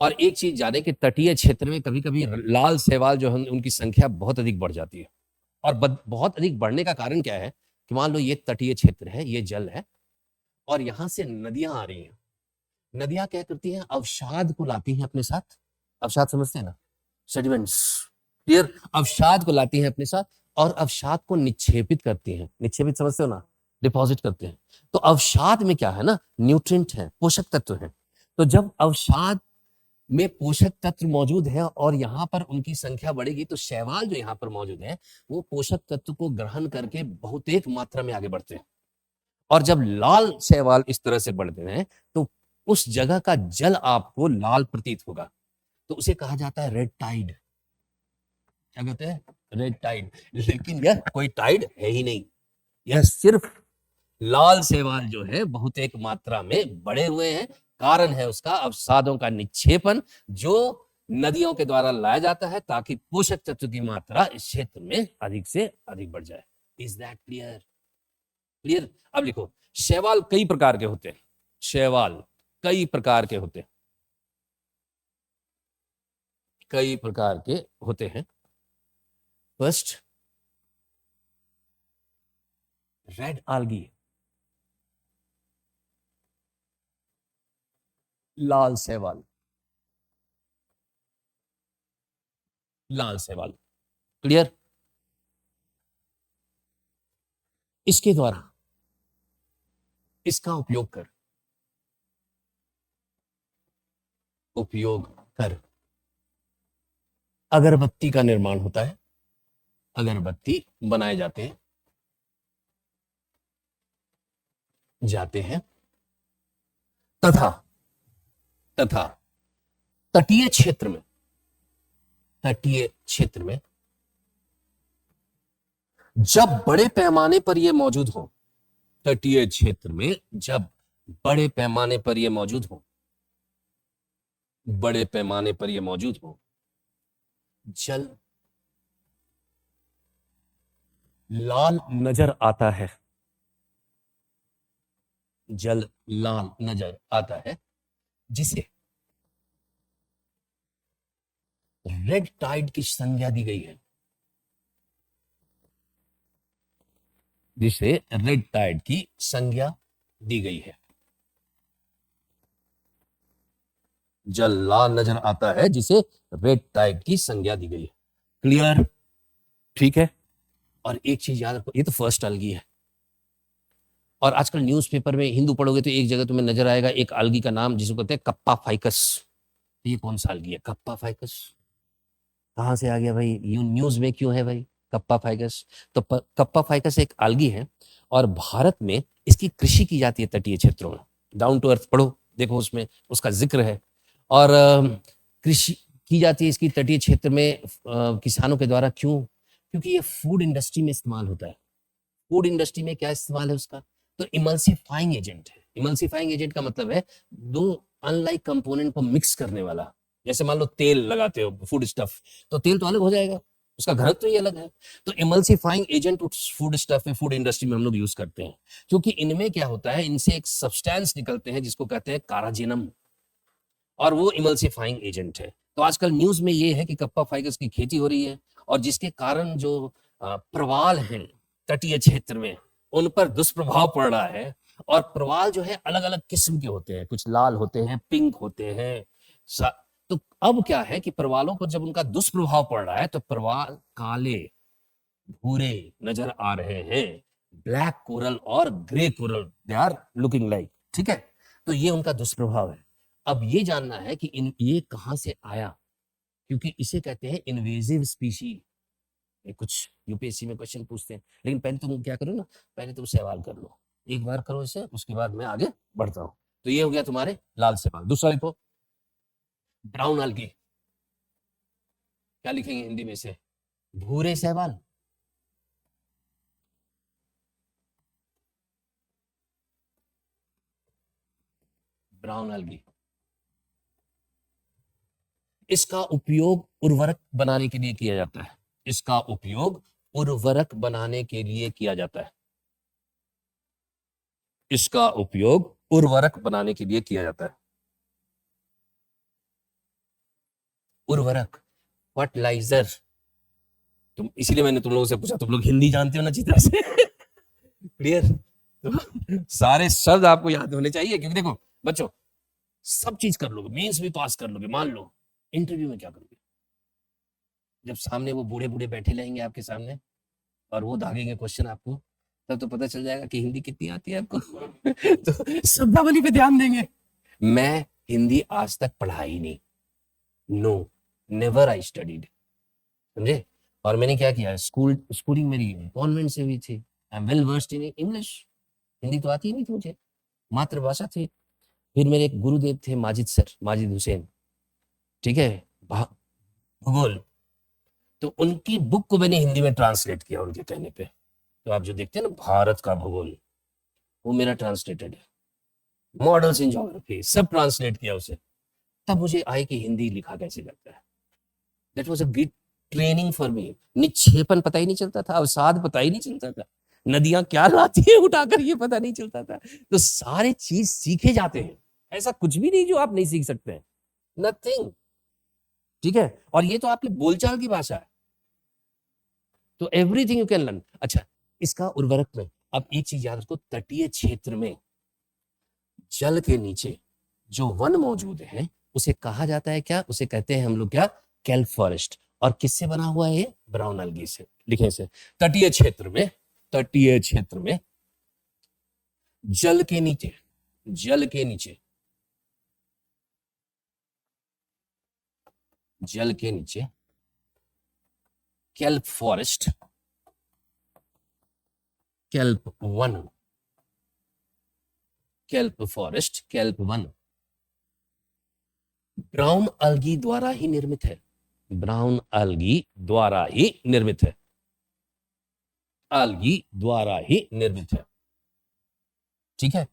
और एक चीज जाने कि तटीय क्षेत्र में कभी कभी लाल शैवाल जो है उनकी संख्या बहुत अधिक बढ़ जाती है। और बहुत अधिक बढ़ने का कारण क्या है कि मान लो ये तटीय क्षेत्र है, ये जल है, और यहां से नदियां आ रही हैं। नदियां क्या करती हैं, अवसाद को लाती हैं अपने साथ। अवसाद समझते हैं ना, सेडिमेंट्स। क्लियर? अवसाद को लाती हैं अपने साथ और अवसाद को निक्षेपित करती हैं। निक्षेपित समझते हो ना, डिपॉजिट करते हैं। तो अवसाद में क्या है ना, न्यूट्रिएंट है, पोषक तत्व है। तो जब अवसाद में पोषक तत्व मौजूद है और यहाँ पर उनकी संख्या बढ़ेगी, तो शैवाल जो यहाँ पर मौजूद है वो पोषक तत्व को ग्रहण करके बहुतेक मात्रा में आगे बढ़ते हैं। और जब लाल शैवाल इस तरह से बढ़ते हैं तो उस जगह का जल आपको लाल प्रतीत होगा, तो उसे कहा जाता है रेड टाइड। क्या कहते हैं, रेड टाइड। लेकिन यह कोई टाइड है ही नहीं, यह सिर्फ लाल शैवाल जो है बहुतेक मात्रा में बढ़े हुए हैं। कारण है उसका अवसादों का निक्षेपण, जो नदियों के द्वारा लाया जाता है ताकि पोषक तत्व की मात्रा इस क्षेत्र में अधिक से अधिक बढ़ जाए। Is that clear? क्लियर? अब लिखो, शैवाल कई प्रकार के होते हैं। शैवाल कई प्रकार के होते हैं, कई प्रकार के होते हैं। फर्स्ट, रेड algae, लाल शैवाल, लाल शैवाल। क्लियर? इसके द्वारा, इसका उपयोग कर अगरबत्ती का निर्माण होता है, अगरबत्ती बनाए जाते हैं तथा तटीय क्षेत्र में जब बड़े पैमाने पर यह मौजूद हो, तटीय क्षेत्र में जब बड़े पैमाने पर यह मौजूद हो, जल लाल नजर आता है, जल लाल नजर आता है, जिसे रेड टाइड की संज्ञा दी गई है, जिसे रेड टाइड की संज्ञा दी गई है। जल लाल नजर आता है जिसे रेड टाइड की संज्ञा दी गई है। क्लियर? ठीक है। और एक चीज याद रखो, ये तो फर्स्ट algae है, और आजकल न्यूज़पेपर में हिंदू पढ़ोगे तो एक जगह तुम्हें नजर आएगा एक algae का नाम जिसको कहते हैं कप्पा फाइकस। ये कौन सा algae है, कप्पा फाइकस? कहां से आ गया भाई, न्यूज में क्यों है भाई कप्पा फाइकस? तो कप्पा फाइकस एक algae है और भारत में इसकी कृषि की जाती है तटीय क्षेत्रों में। डाउन टू अर्थ पढ़ो, देखो उसमें उसका जिक्र है। और कृषि की जाती है इसकी तटीय क्षेत्र में किसानों के द्वारा। क्यों? क्योंकि ये फूड इंडस्ट्री में इस्तेमाल होता है। फूड इंडस्ट्री में क्या इस्तेमाल है उसका, तो इमल्सिफाइंग एजेंट है। इमल्सिफाइंग एजेंट का मतलब है दो अनलाइक कंपोनेंट को मिक्स करने वाला। जैसे मान लो तेल लगाते हो, फूड स्टफ, तो तेल तो अलग हो जाएगा, उसका घनत्व ही अलग है। तो इमल्सिफाइंग एजेंट फूड स्टफ में, फूड इंडस्ट्री में हम लोग यूज करते हैं, क्योंकि इनमें क्या होता है, इनसे एक सब्सटेंस निकलते हैं जिसको कहते हैं काराजिनम, और वो इमल्सिफाइंग एजेंट है। तो आजकल न्यूज में ये है कि कप्पा फाइगस की खेती हो रही है, और जिसके कारण जो प्रवाल हैं तटीय क्षेत्र में, उन पर दुष्प्रभाव पड़ रहा है। और प्रवाल जो है अलग अलग किस्म के होते हैं, कुछ लाल होते हैं, पिंक होते हैं। तो अब क्या है कि प्रवालों पर जब उनका दुष्प्रभाव पड़ रहा है तो प्रवाल काले भूरे नजर आ रहे हैं, ब्लैक कोरल और grey coral they are looking like, ठीक है। तो ये उनका दुष्प्रभाव है। अब ये जानना है कि ये कहां से आया, क्योंकि इसे कहते हैं इन्वेजिव स्पीशी। ये कुछ यूपीएससी में क्वेश्चन पूछते हैं, लेकिन पहले तुम क्या करो ना, पहले तुम सवाल कर लो, एक बार करो इसे, उसके बाद मैं आगे बढ़ता हूं। तो ये हो गया तुम्हारे लाल सवाल। दूसरा लिखो, ब्राउन अलगी, क्या लिखेंगे हिंदी में से, भूरे शैवाल। ब्राउन अलगी, इसका उपयोग उर्वरक बनाने के लिए किया जाता है। इसका उपयोग उर्वरक बनाने के लिए किया जाता है। इसका उपयोग उर्वरक बनाने के लिए किया जाता है। उर्वरक, फर्टिलाइजर। तुम, इसीलिए मैंने तुम लोगों से पूछा, तुम लोग हिंदी जानते हो ना अच्छी तरह से। क्लियर? तो सारे शब्द आपको याद होने चाहिए, क्योंकि देखो बच्चों, सब चीज कर लोगे, मेंस भी पास कर लोगे, मान लो इंटरव्यू में क्या करोगे, जब सामने वो बूढ़े बूढ़े बैठे रहेंगे आपके सामने और वो दागेंगे क्वेश्चन आपको, तब तो पता चल जाएगा कि हिंदी कितनी आती है आपको। तो शब्दावली पे ध्यान देंगे। मैं हिंदी आज तक पढ़ा ही नहीं, नो, नेवर आई स्टडीड, समझे। और मैंने क्या किया, स्कूलिंग मेरी कॉन्वेंट से हुई थी। I am well versed in English, Hindi तो आती ही नहीं थी मुझे, मातृभाषा थी। फिर मेरे एक गुरुदेव थे माजिद सर, माजिद हुसैन, ठीक है, भूगोल, तो उनकी बुक को मैंने हिंदी में ट्रांसलेट किया उनके कहने पे। तो आप जो देखते हैं ना भारत का भूगोल, वो मेरा ट्रांसलेटेड है, मॉडल्स इन ज्योग्राफी सब ट्रांसलेट किया उसे। तब मुझे आए कि हिंदी लिखा कैसे जाता है। That was a great training for me. निक्षेपण पता ही नहीं चलता था, अवसाद पता ही नहीं चलता था, नदियां क्या लाती है उठाकर ये पता नहीं चलता था। तो सारे चीज सीखे जाते हैं, ऐसा कुछ भी नहीं जो आप नहीं सीख सकते हैं, नथिंग, ठीक है। और ये तो आपकी बोलचाल की भाषा है, तो एवरीथिंग यू कैन लर्न। अच्छा, इसका उर्वरक में, अब एक चीज याद रखो, तटीय क्षेत्र में जल के नीचे जो वन मौजूद है उसे कहा जाता है क्या, उसे कहते हैं हम लोग क्या, केल्प फॉरेस्ट। और किससे बना हुआ है ये, ब्राउन अलगी से। लिखे से, तटीय क्षेत्र में, तटीय क्षेत्र में जल के नीचे, जल के नीचे, जल के नीचे केल्प फॉरेस्ट, केल्प वन, केल्प फॉरेस्ट, केल्प वन ब्राउन अलगी द्वारा ही निर्मित है। ब्राउन अलगी द्वारा ही निर्मित है, अलगी द्वारा ही निर्मित है, ठीक है।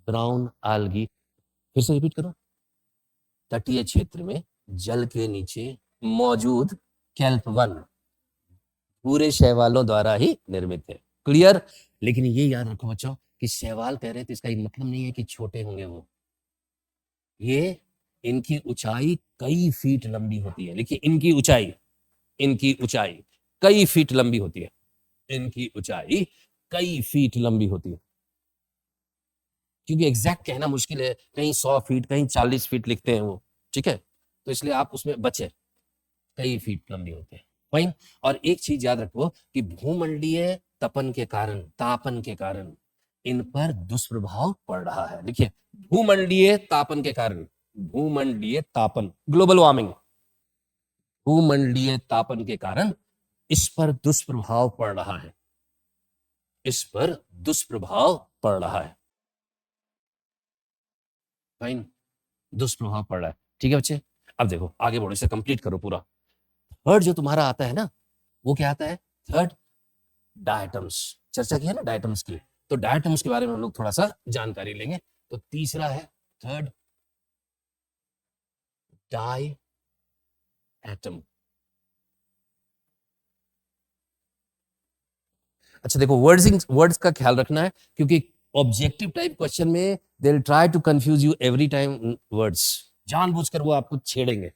ब्राउन अलगी, फिर से रिपीट करो, तटीय क्षेत्र में जल के नीचे मौजूद केल्प वन पूरे शैवालों द्वारा ही निर्मित है। क्लियर? लेकिन ये याद रखो बच्चों कि शैवाल कह रहे थे, इसका ये मतलब नहीं है कि छोटे होंगे वो, ये इनकी ऊंचाई कई फीट लंबी होती है। लिखिए, इनकी ऊंचाई, इनकी ऊंचाई कई फीट लंबी होती है, इनकी ऊंचाई कई फीट लंबी होती है। क्योंकि एग्जैक्ट कहना मुश्किल है, कहीं 100 फीट, कहीं 40 फीट लिखते हैं वो, ठीक है। तो इसलिए आप उसमें बचे, कई फीट लंबी होते हैं, फाइन। और एक चीज याद रखो कि भूमंडलीय तपन के कारण, तापन के कारण इन पर दुष्प्रभाव पड़ रहा है। देखिए, भूमंडलीय तापन के कारण, भूमंडलीय तापन, ग्लोबल वार्मिंग, भूमंडलीय तापन के कारण इस पर दुष्प्रभाव पड़ रहा है, इस पर दुष्प्रभाव पड़ रहा है, फाइन, दुष्प्रभाव पड़ रहा है, ठीक है बच्चे। अब देखो आगे बढ़ो, इसे कंप्लीट करो पूरा। थर्ड जो तुम्हारा आता है ना, वो क्या आता है, थर्ड डायटम्स। चर्चा की है ना डायटम्स की, तो डायटम्स के बारे में हम लोग थोड़ा सा जानकारी लेंगे। तो तीसरा है थर्ड, डाई एटम। अच्छा देखो, वर्ड्स का ख्याल रखना है, क्योंकि ऑब्जेक्टिव टाइप क्वेश्चन में they will try to confuse you every time words, जानबूझकर वो आपको छेड़ेंगे।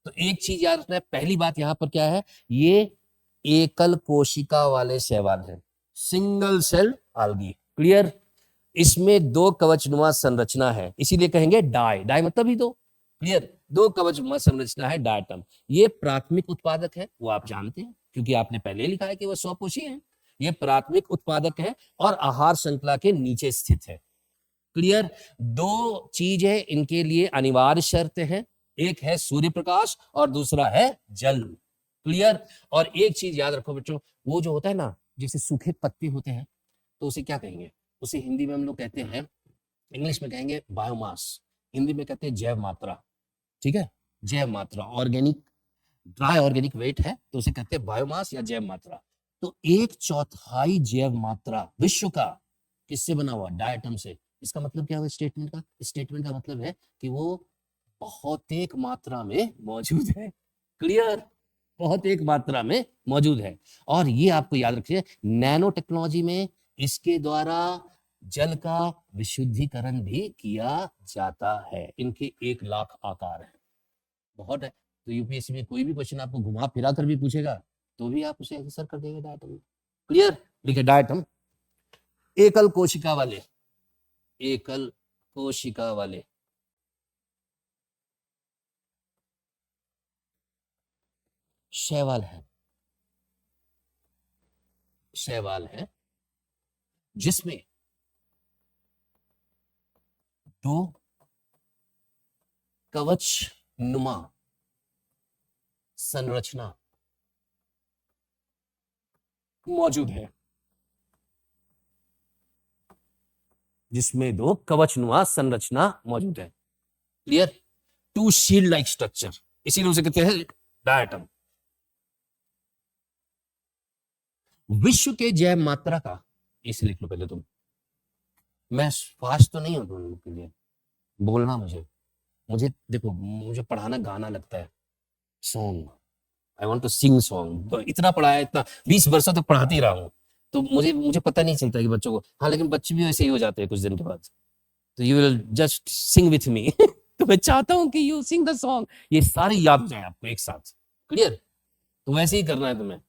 तो एक चीज याद रखना है, पहली बात यहां पर क्या है, ये एकल कोशिका वाले शैवाल हैं, सिंगल सेल आल्गी। क्लियर? इसमें दो कवचनुमा संरचना है, इसीलिए कहेंगे डाई। डाई मतलब ही दो। क्लियर? दो कवचनुमा संरचना है, डायटम। ये प्राथमिक उत्पादक है, वो आप जानते हैं क्योंकि आपने पहले लिखा है कि वो स्वकोशी है। ये प्राथमिक उत्पादक है और आहार श्रृंखला के नीचे स्थित है। क्लियर? दो चीज है इनके लिए अनिवार्य शर्त है, एक है सूर्य प्रकाश और दूसरा है जल। क्लियर? और एक चीज याद रखो बच्चों, वो जो होता है ना, जैसे सूखे पत्ते होते हैं, तो उसे क्या कहेंगे? उसे हिंदी में हम लोग कहते हैं, इंग्लिश में कहेंगे बायोमास, हिंदी में कहते हैं जैव मात्रा। ठीक है? जैव मात्रा, ऑर्गेनिक, ड्राई ऑर्गेनिक वेट है तो उसे कहते हैं बायोमास या जैव मात्रा। तो 1/4 जैव मात्रा विश्व का किससे बना हुआ? डायटम से। इसका मतलब क्या हुआ स्टेटमेंट का? स्टेटमेंट का मतलब है कि वो बहुत एक मात्रा में मौजूद है। क्लियर? बहुत एक मात्रा में मौजूद है। और ये आपको याद रखिए, नैनो टेक्नोलॉजी में इसके द्वारा जल का विशुद्धिकरण भी किया जाता है। इनके 1 लाख आकार है, बहुत है। तो यूपीएससी में कोई भी क्वेश्चन आपको घुमा फिरा कर भी पूछेगा तो भी आप उसे आंसर कर देंगे डायटम में। क्लियर? देखिए डायटम एकल कोशिका वाले, एकल कोशिका वाले शैवाल है, शैवाल है जिसमें दो कवच नुमा संरचना मौजूद है, जिसमें दो कवचनुमा संरचना मौजूद है। Clear? To shield like structure, इसीलिए उसे कहते हैं डायटम। विश्व के जैव मात्रा का, इसे लिख लो पहले तुम, मैं फास्ट तो नहीं हूं तुम लोग के लिए, बोलना मुझे देखो, मुझे पढ़ाना गाना लगता है, song, I want to sing song. तो इतना पढ़ाया, इतना 20 वर्षों तक पढ़ाते ही रहा हूं, तो मुझे पता नहीं चलता कि बच्चों को, हाँ लेकिन बच्चे भी वैसे ही हो जाते हैं कुछ दिन के बाद। तो you will just sing with me. तो मैं चाहता हूं कि यू सिंग द सॉन्ग, ये सारे याद हो जाए आपको एक साथ। क्लियर? तो वैसे ही करना है तुम्हें।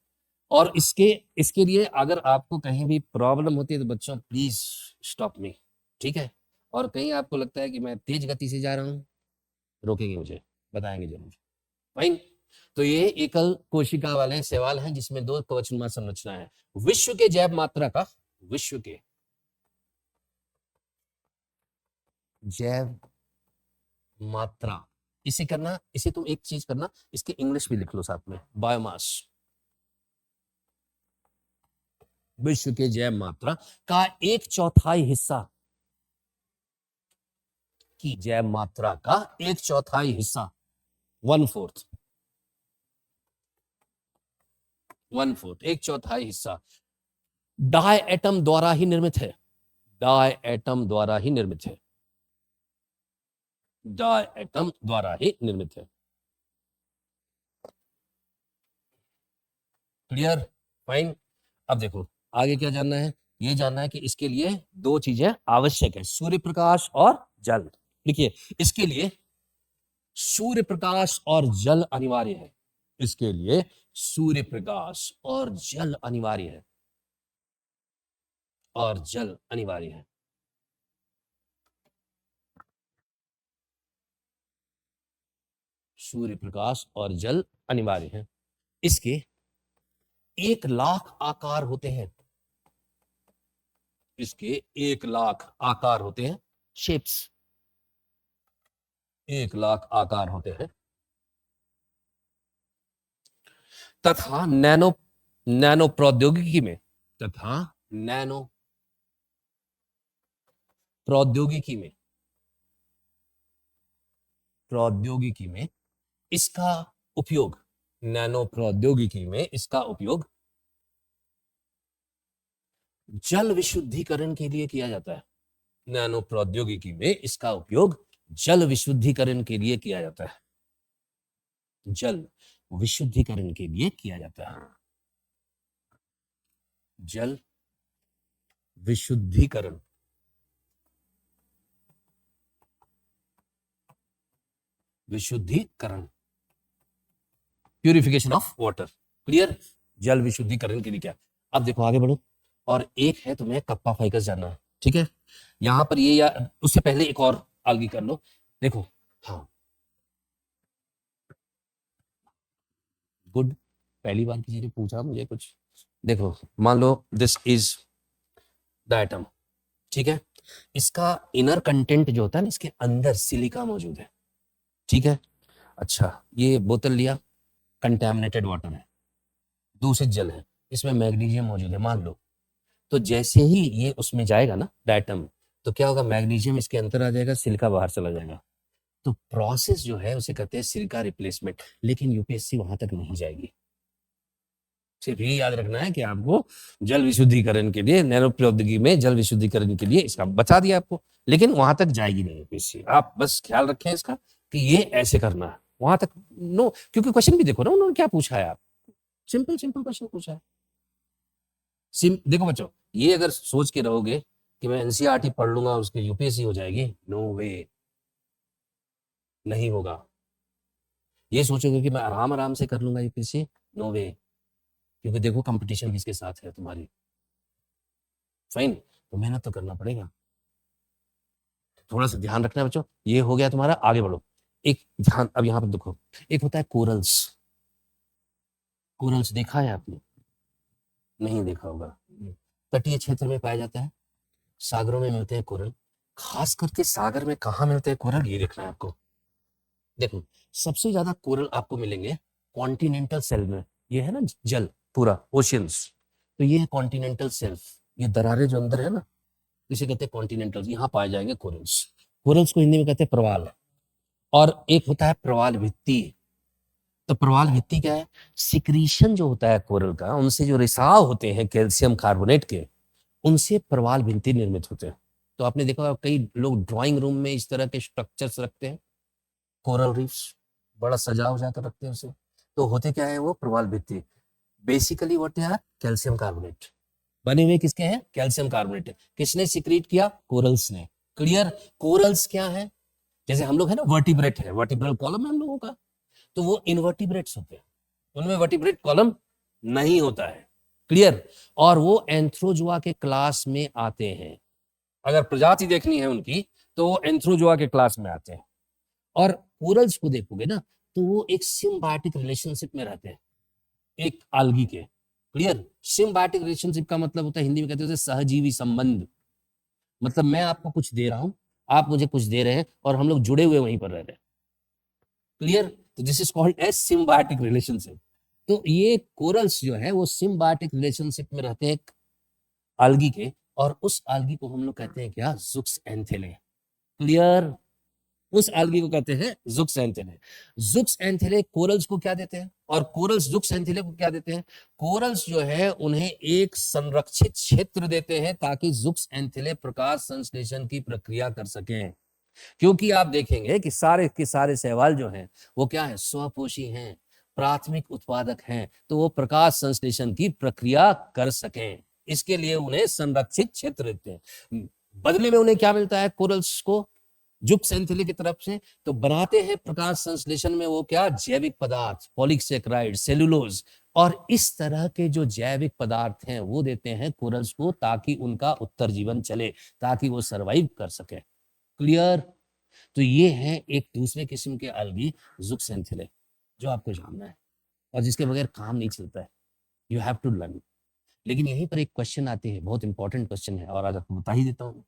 और इसके लिए अगर आपको कहीं भी प्रॉब्लम होती है तो बच्चों प्लीज स्टॉप मी, ठीक है? और कहीं आपको लगता है कि मैं तेज गति से जा रहा हूँ, रोकेंगे मुझे, बताएंगे जरूर। फाइन? तो ये एकल कोशिका वाले शैवाल हैं जिसमें दो कवचनुमा संरचना है। विश्व के जैव मात्रा का, विश्व के जैव मात्रा, इसे करना, इसे तुम एक चीज करना, इसके इंग्लिश भी लिख लो साथ में, बायोमास। विश्व के जैव मात्रा का 1/4 हिस्सा, की जैव मात्रा का 1/4 हिस्सा, 1/4, 1/4 हिस्सा डाई एटम द्वारा ही निर्मित है, डाई एटम द्वारा ही निर्मित है, डाई एटम द्वारा ही निर्मित है। क्लियर? फाइन? अब देखो आगे क्या जानना है, ये जानना है कि इसके लिए दो चीजें आवश्यक है, सूर्य प्रकाश और जल। देखिए इसके लिए सूर्य प्रकाश और जल अनिवार्य है, इसके लिए सूर्य प्रकाश और जल अनिवार्य है, और जल अनिवार्य है। सूर्य प्रकाश और जल अनिवार्य है। इसके 1 लाख आकार होते हैं, इसके 1 लाख आकार होते हैं, शेप्स, 1 लाख आकार होते हैं। तथा नैनो प्रौद्योगिकी में, तथा नैनो प्रौद्योगिकी में, प्रौद्योगिकी में इसका उपयोग, नैनो प्रौद्योगिकी में इसका उपयोग जल विशुद्धिकरण के लिए किया जाता है। नैनो प्रौद्योगिकी में इसका उपयोग जल विशुद्धिकरण के लिए किया जाता है, जल विशुद्धिकरण के लिए किया जाता है। जल विशुद्धिकरण, विशुद्धिकरण, प्यूरिफिकेशन ऑफ वाटर। क्लियर? जल विशुद्धिकरण के लिए क्या। अब देखो आगे बढ़ो, और एक है तुम्हें कप्पा फाइकस जानना है, ठीक है। यहां पर ये, या उससे पहले एक और अलगी कर लो। देखो, हाँ गुड, पहली बार किसी ने पूछा मुझे कुछ। देखो मान लो दिस इज द एटम, ठीक है। इसका इनर कंटेंट जो होता है ना, इसके अंदर सिलिका मौजूद है, ठीक है। अच्छा, ये बोतल लिया, कंटेमिनेटेड वाटर है, दूषित जल है, इसमें मैग्नीशियम मौजूद है मान लो। तो जैसे ही ये उसमें जाएगा ना डायटम, तो क्या होगा, मैग्नीशियम इसके अंदर आ जाएगा, सिलिका बाहर चला जाएगा। तो प्रोसेस जो है उसे कहते हैं सिलिका रिप्लेसमेंट। लेकिन यूपीएससी वहां तक नहीं जाएगी। सिर्फ ये याद रखना है कि आपको जल विशुद्धिकरण के लिए, नैनो प्रौद्योगिकी में जल विशुद्धिकरण के लिए इसका बता दिया आपको, लेकिन वहां तक जाएगी नहीं यूपीएससी। आप बस ख्याल रखें इसका कि ये ऐसे करना है, वहां तक नो। क्योंकि क्वेश्चन भी देखो ना, उन्होंने क्या पूछा है, आप सिंपल सिंपल क्वेश्चन पूछा है। देखो बच्चों, ये अगर सोच के रहोगे कि मैं एनसीईआरटी पढ़ लूंगा उसके यूपीएससी हो जाएगी, नो वे, नहीं होगा। ये सोचोगे कि मैं आराम आराम से कर लूंगा यूपीएससी, नो वे। क्योंकि देखो कंपटीशन किसके साथ है तुम्हारी, फाइन, तो मेहनत तो करना पड़ेगा। थोड़ा सा ध्यान रखना है बच्चों। ये हो गया तुम्हारा, आगे बढ़ो। एक ध्यान, अब यहाँ पर देखो, एक होता है कोरल्स। कोरल्स देखा है आपने? नहीं देखा होगा। तटीय क्षेत्र में पाया जाता है, सागरों में मिलते हैं कोरल। खास करके सागर में कहाँ मिलते हैं कोरल, ये देखना है आपको। देखो, सबसे ज्यादा कोरल आपको मिलेंगे कॉन्टिनेंटल शेल्फ में। ये है ना जल पूरा, ओशियंस, तो ये है कॉन्टिनेंटल शेल्फ। ये दरारें जो अंदर है ना, इसे कहते हैं कॉन्टिनेंटल, यहाँ पाए जाएंगे कोरल्स। कोरल्स को हिंदी में कहते हैं प्रवाल। और एक होता है प्रवाल भित्ति। तो प्रवाल भित्ति क्या है, सिक्रीशन जो होता है कोरल का, उनसे जो रिसाव होते हैं कैल्शियम कार्बोनेट के, उनसे प्रवाल भित्ति निर्मित होते हैं। तो आपने देखा होगा कई लोग ड्राइंग रूम में इस तरह के स्ट्रक्चर्स रखते हैं, कोरल रीफ्स, बड़ा सजा उजा कर रखते हैं उसे। तो होते क्या है वो प्रवाल भित्ति, बेसिकली व्हाट है, कैल्शियम कार्बोनेट बने हुए, किसके हैं, कैल्शियम कार्बोनेट। किसने सिक्रीट किया, कोरल्स ने। क्लियर? कोरल्स क्या है, जैसे हम लोग है ना वर्टिब्रेट है, वर्टिब्रल कॉलम है हम लोगों का, तो वो इनवर्टिब्रेट्स होते हैं, उनमें वर्टिब्रेट कॉलम नहीं होता है। क्लियर? और वो एंथ्रोजोआ के क्लास में आते हैं। अगर प्रजाति देखनी है उनकी तो वो एंथ्रोजोआ के क्लास में आते हैं। और कोरल्स को देखोगे ना, तो वो एक सिम्बायोटिक रिलेशनशिप में रहते हैं एक आल्गी के। क्लियर? सिम्बायोटिक रिलेशनशिप का मतलब होता है, हिंदी में कहते हैं सहजीवी संबंध। मतलब मैं आपको कुछ दे रहा हूं, आप मुझे कुछ दे रहे हैं, और हम लोग जुड़े हुए वहीं पर रह रहे हैं। क्लियर? तो this is called as symbiotic relationship. तो ये कोरल्स जो है वो सिम्बायोटिक रिलेशनशिप में रहते हैं एक आल्गी के, और उस आल्गी को हम लोग कहते हैं क्या, जुक्स एंथेले। क्लियर? उस आल्गी को कहते हैं जुक्स एंथेले। जुक्स एंथेले कोरल्स को क्या देते हैं, और कोरल्स जुक्स एंथेले को क्या देते हैं, कोरल्स जो है उन्हें एक संरक्षित क्षेत्र देते हैं ताकि जुक्स एंथेले प्रकाश संश्लेषण की प्रक्रिया कर सकें। क्योंकि आप देखेंगे कि सारे के सारे शैवाल जो हैं वो क्या है, स्वपोषी हैं, प्राथमिक उत्पादक हैं, तो वो प्रकाश संश्लेषण की प्रक्रिया कर सकें, इसके लिए उन्हें संरक्षित क्षेत्र देते हैं। बदले में उन्हें क्या मिलता है, कोरल्स को जुक्स एंथेले की तरफ से, तो बनाते हैं प्रकाश संश्लेषण में वो क्या, जैविक पदार्थ, पॉलीसेकेराइड, सेलुलोज, और इस तरह के जो जैविक पदार्थ हैं वो देते हैं कोरल्स को, ताकि उनका उत्तर जीवन चले, ताकि वो सरवाइव कर सके। क्लियर? तो ये है एक दूसरे किस्म के algae, जुक्स एंथेले, जो आपको जानना है, और जिसके बगैर काम नहीं चलता है। You have to learn. लेकिन यहीं पर एक क्वेश्चन आती है, बहुत इंपॉर्टेंट क्वेश्चन है, और आज आपको बता ही देता हूं,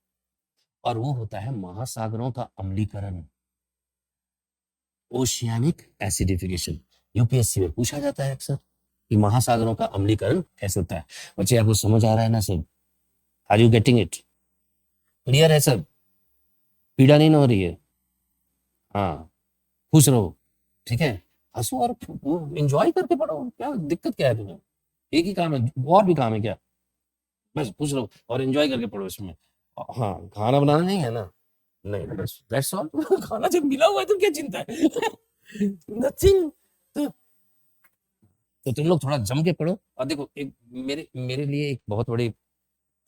और वो होता है महासागरों का अम्लीकरण, ओशियानिक एसिडिफिकेशन। यूपीएससी में पूछा जाता है अक्सर कि महासागरों का अम्लीकरण कैसे होता है। बच्चे आपको समझ आ रहा है ना सब? Are you getting it? Clear है सब? पीड़ा नहीं ना हो रही है? हाँ, खुश रहो, ठीक है, हंसो और एंजॉय करके पढ़ो। क्या दिक्कत क्या है तुम्हें? एक ही काम है, और भी काम है क्या? बस खुश रहो और एंजॉय करके पढ़ो इसमें। हाँ, खाना बनाना नहीं है ना? नहीं, बस दैट्स ऑल। खाना जब मिला हुआ है तो क्या चिंता है? नथिंग। तो तो तुम लोग थोड़ा जम के पढ़ो। और देखो, एक मेरे मेरे लिए एक बहुत बड़ी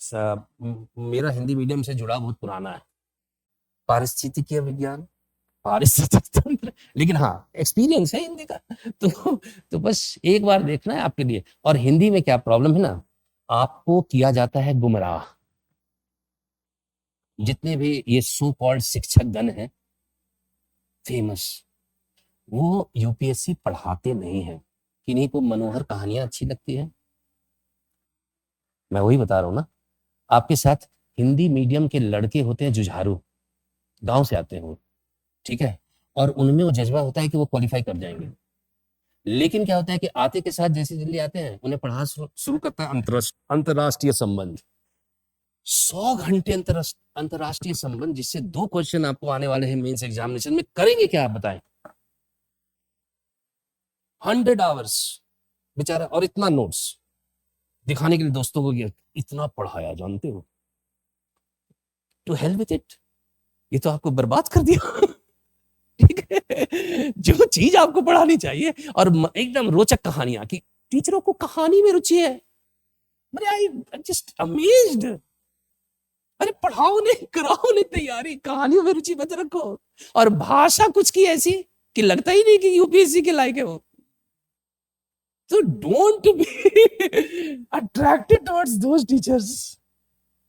मेरा हिंदी मीडियम से जुड़ा बहुत पुराना है, पारिस्थितिकीय विज्ञान, पारिस्थितिक तंत्र, लेकिन हाँ एक्सपीरियंस है हिंदी का। तो बस एक बार देखना है आपके लिए। और हिंदी में क्या प्रॉब्लम है ना, आपको किया जाता है गुमराह। जितने भी ये सो कॉल्ड शिक्षक गण हैं फेमस, वो यूपीएससी पढ़ाते नहीं हैं। किन्हीं को मनोहर कहानियां अच्छी लगती है, मैं वही बता रहा हूं ना। आपके साथ हिंदी मीडियम के लड़के होते हैं जुझारू, गांव से आते हैं वो, ठीक है, और उनमें वो जज्बा होता है कि वो क्वालिफाई कर जाएंगे। लेकिन क्या होता है कि आते के साथ जैसे जल्दी आते हैं, उन्हें पढ़ा शुरू करता है अंतरराष्ट्रीय संबंध। 100 घंटे अंतरराष्ट्रीय संबंध, जिससे 2 क्वेश्चन आपको आने वाले हैं मेंस एग्जामिनेशन में। करेंगे क्या आप बताएं? 100 आवर्स बेचारा, और इतना नोट्स दिखाने के लिए दोस्तों को इतना पढ़ाया, जानते हो। टू हेल विद इट, ये तो आपको बर्बाद कर दिया। ठीक है, जो चीज आपको पढ़ानी चाहिए, और एकदम रोचक कहानियां, कि टीचरों को कहानी में रुचि है। अरे आई जस्ट अमेज्ड। अरे पढ़ाओ नहीं, कराओ नहीं तैयारी, कहानियों में रुचि मत रखो। और भाषा कुछ की ऐसी कि लगता ही नहीं कि यूपीएससी के लायक है वो। तो don't be attracted towards those teachers,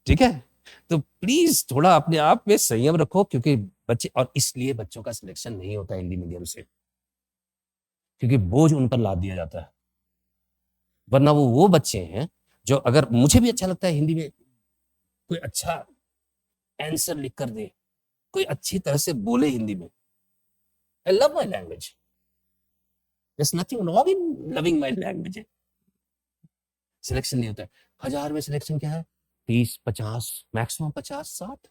ठीक है। तो प्लीज थोड़ा अपने आप में संयम रखो, क्योंकि बच्चे, और इसलिए बच्चों का सिलेक्शन नहीं होता हिंदी मीडियम से, क्योंकि बोझ उन पर लाद दिया जाता है। वरना वो बच्चे हैं जो, अगर मुझे भी अच्छा लगता है हिंदी में कोई अच्छा आंसर लिख कर दे, कोई अच्छी तरह से बोले हिंदी में। I love my language, there's nothing wrong in loving my language। Selection नहीं होता है 1000 में, सिलेक्शन क्या है 30 50, मैक्सिमम 50 60।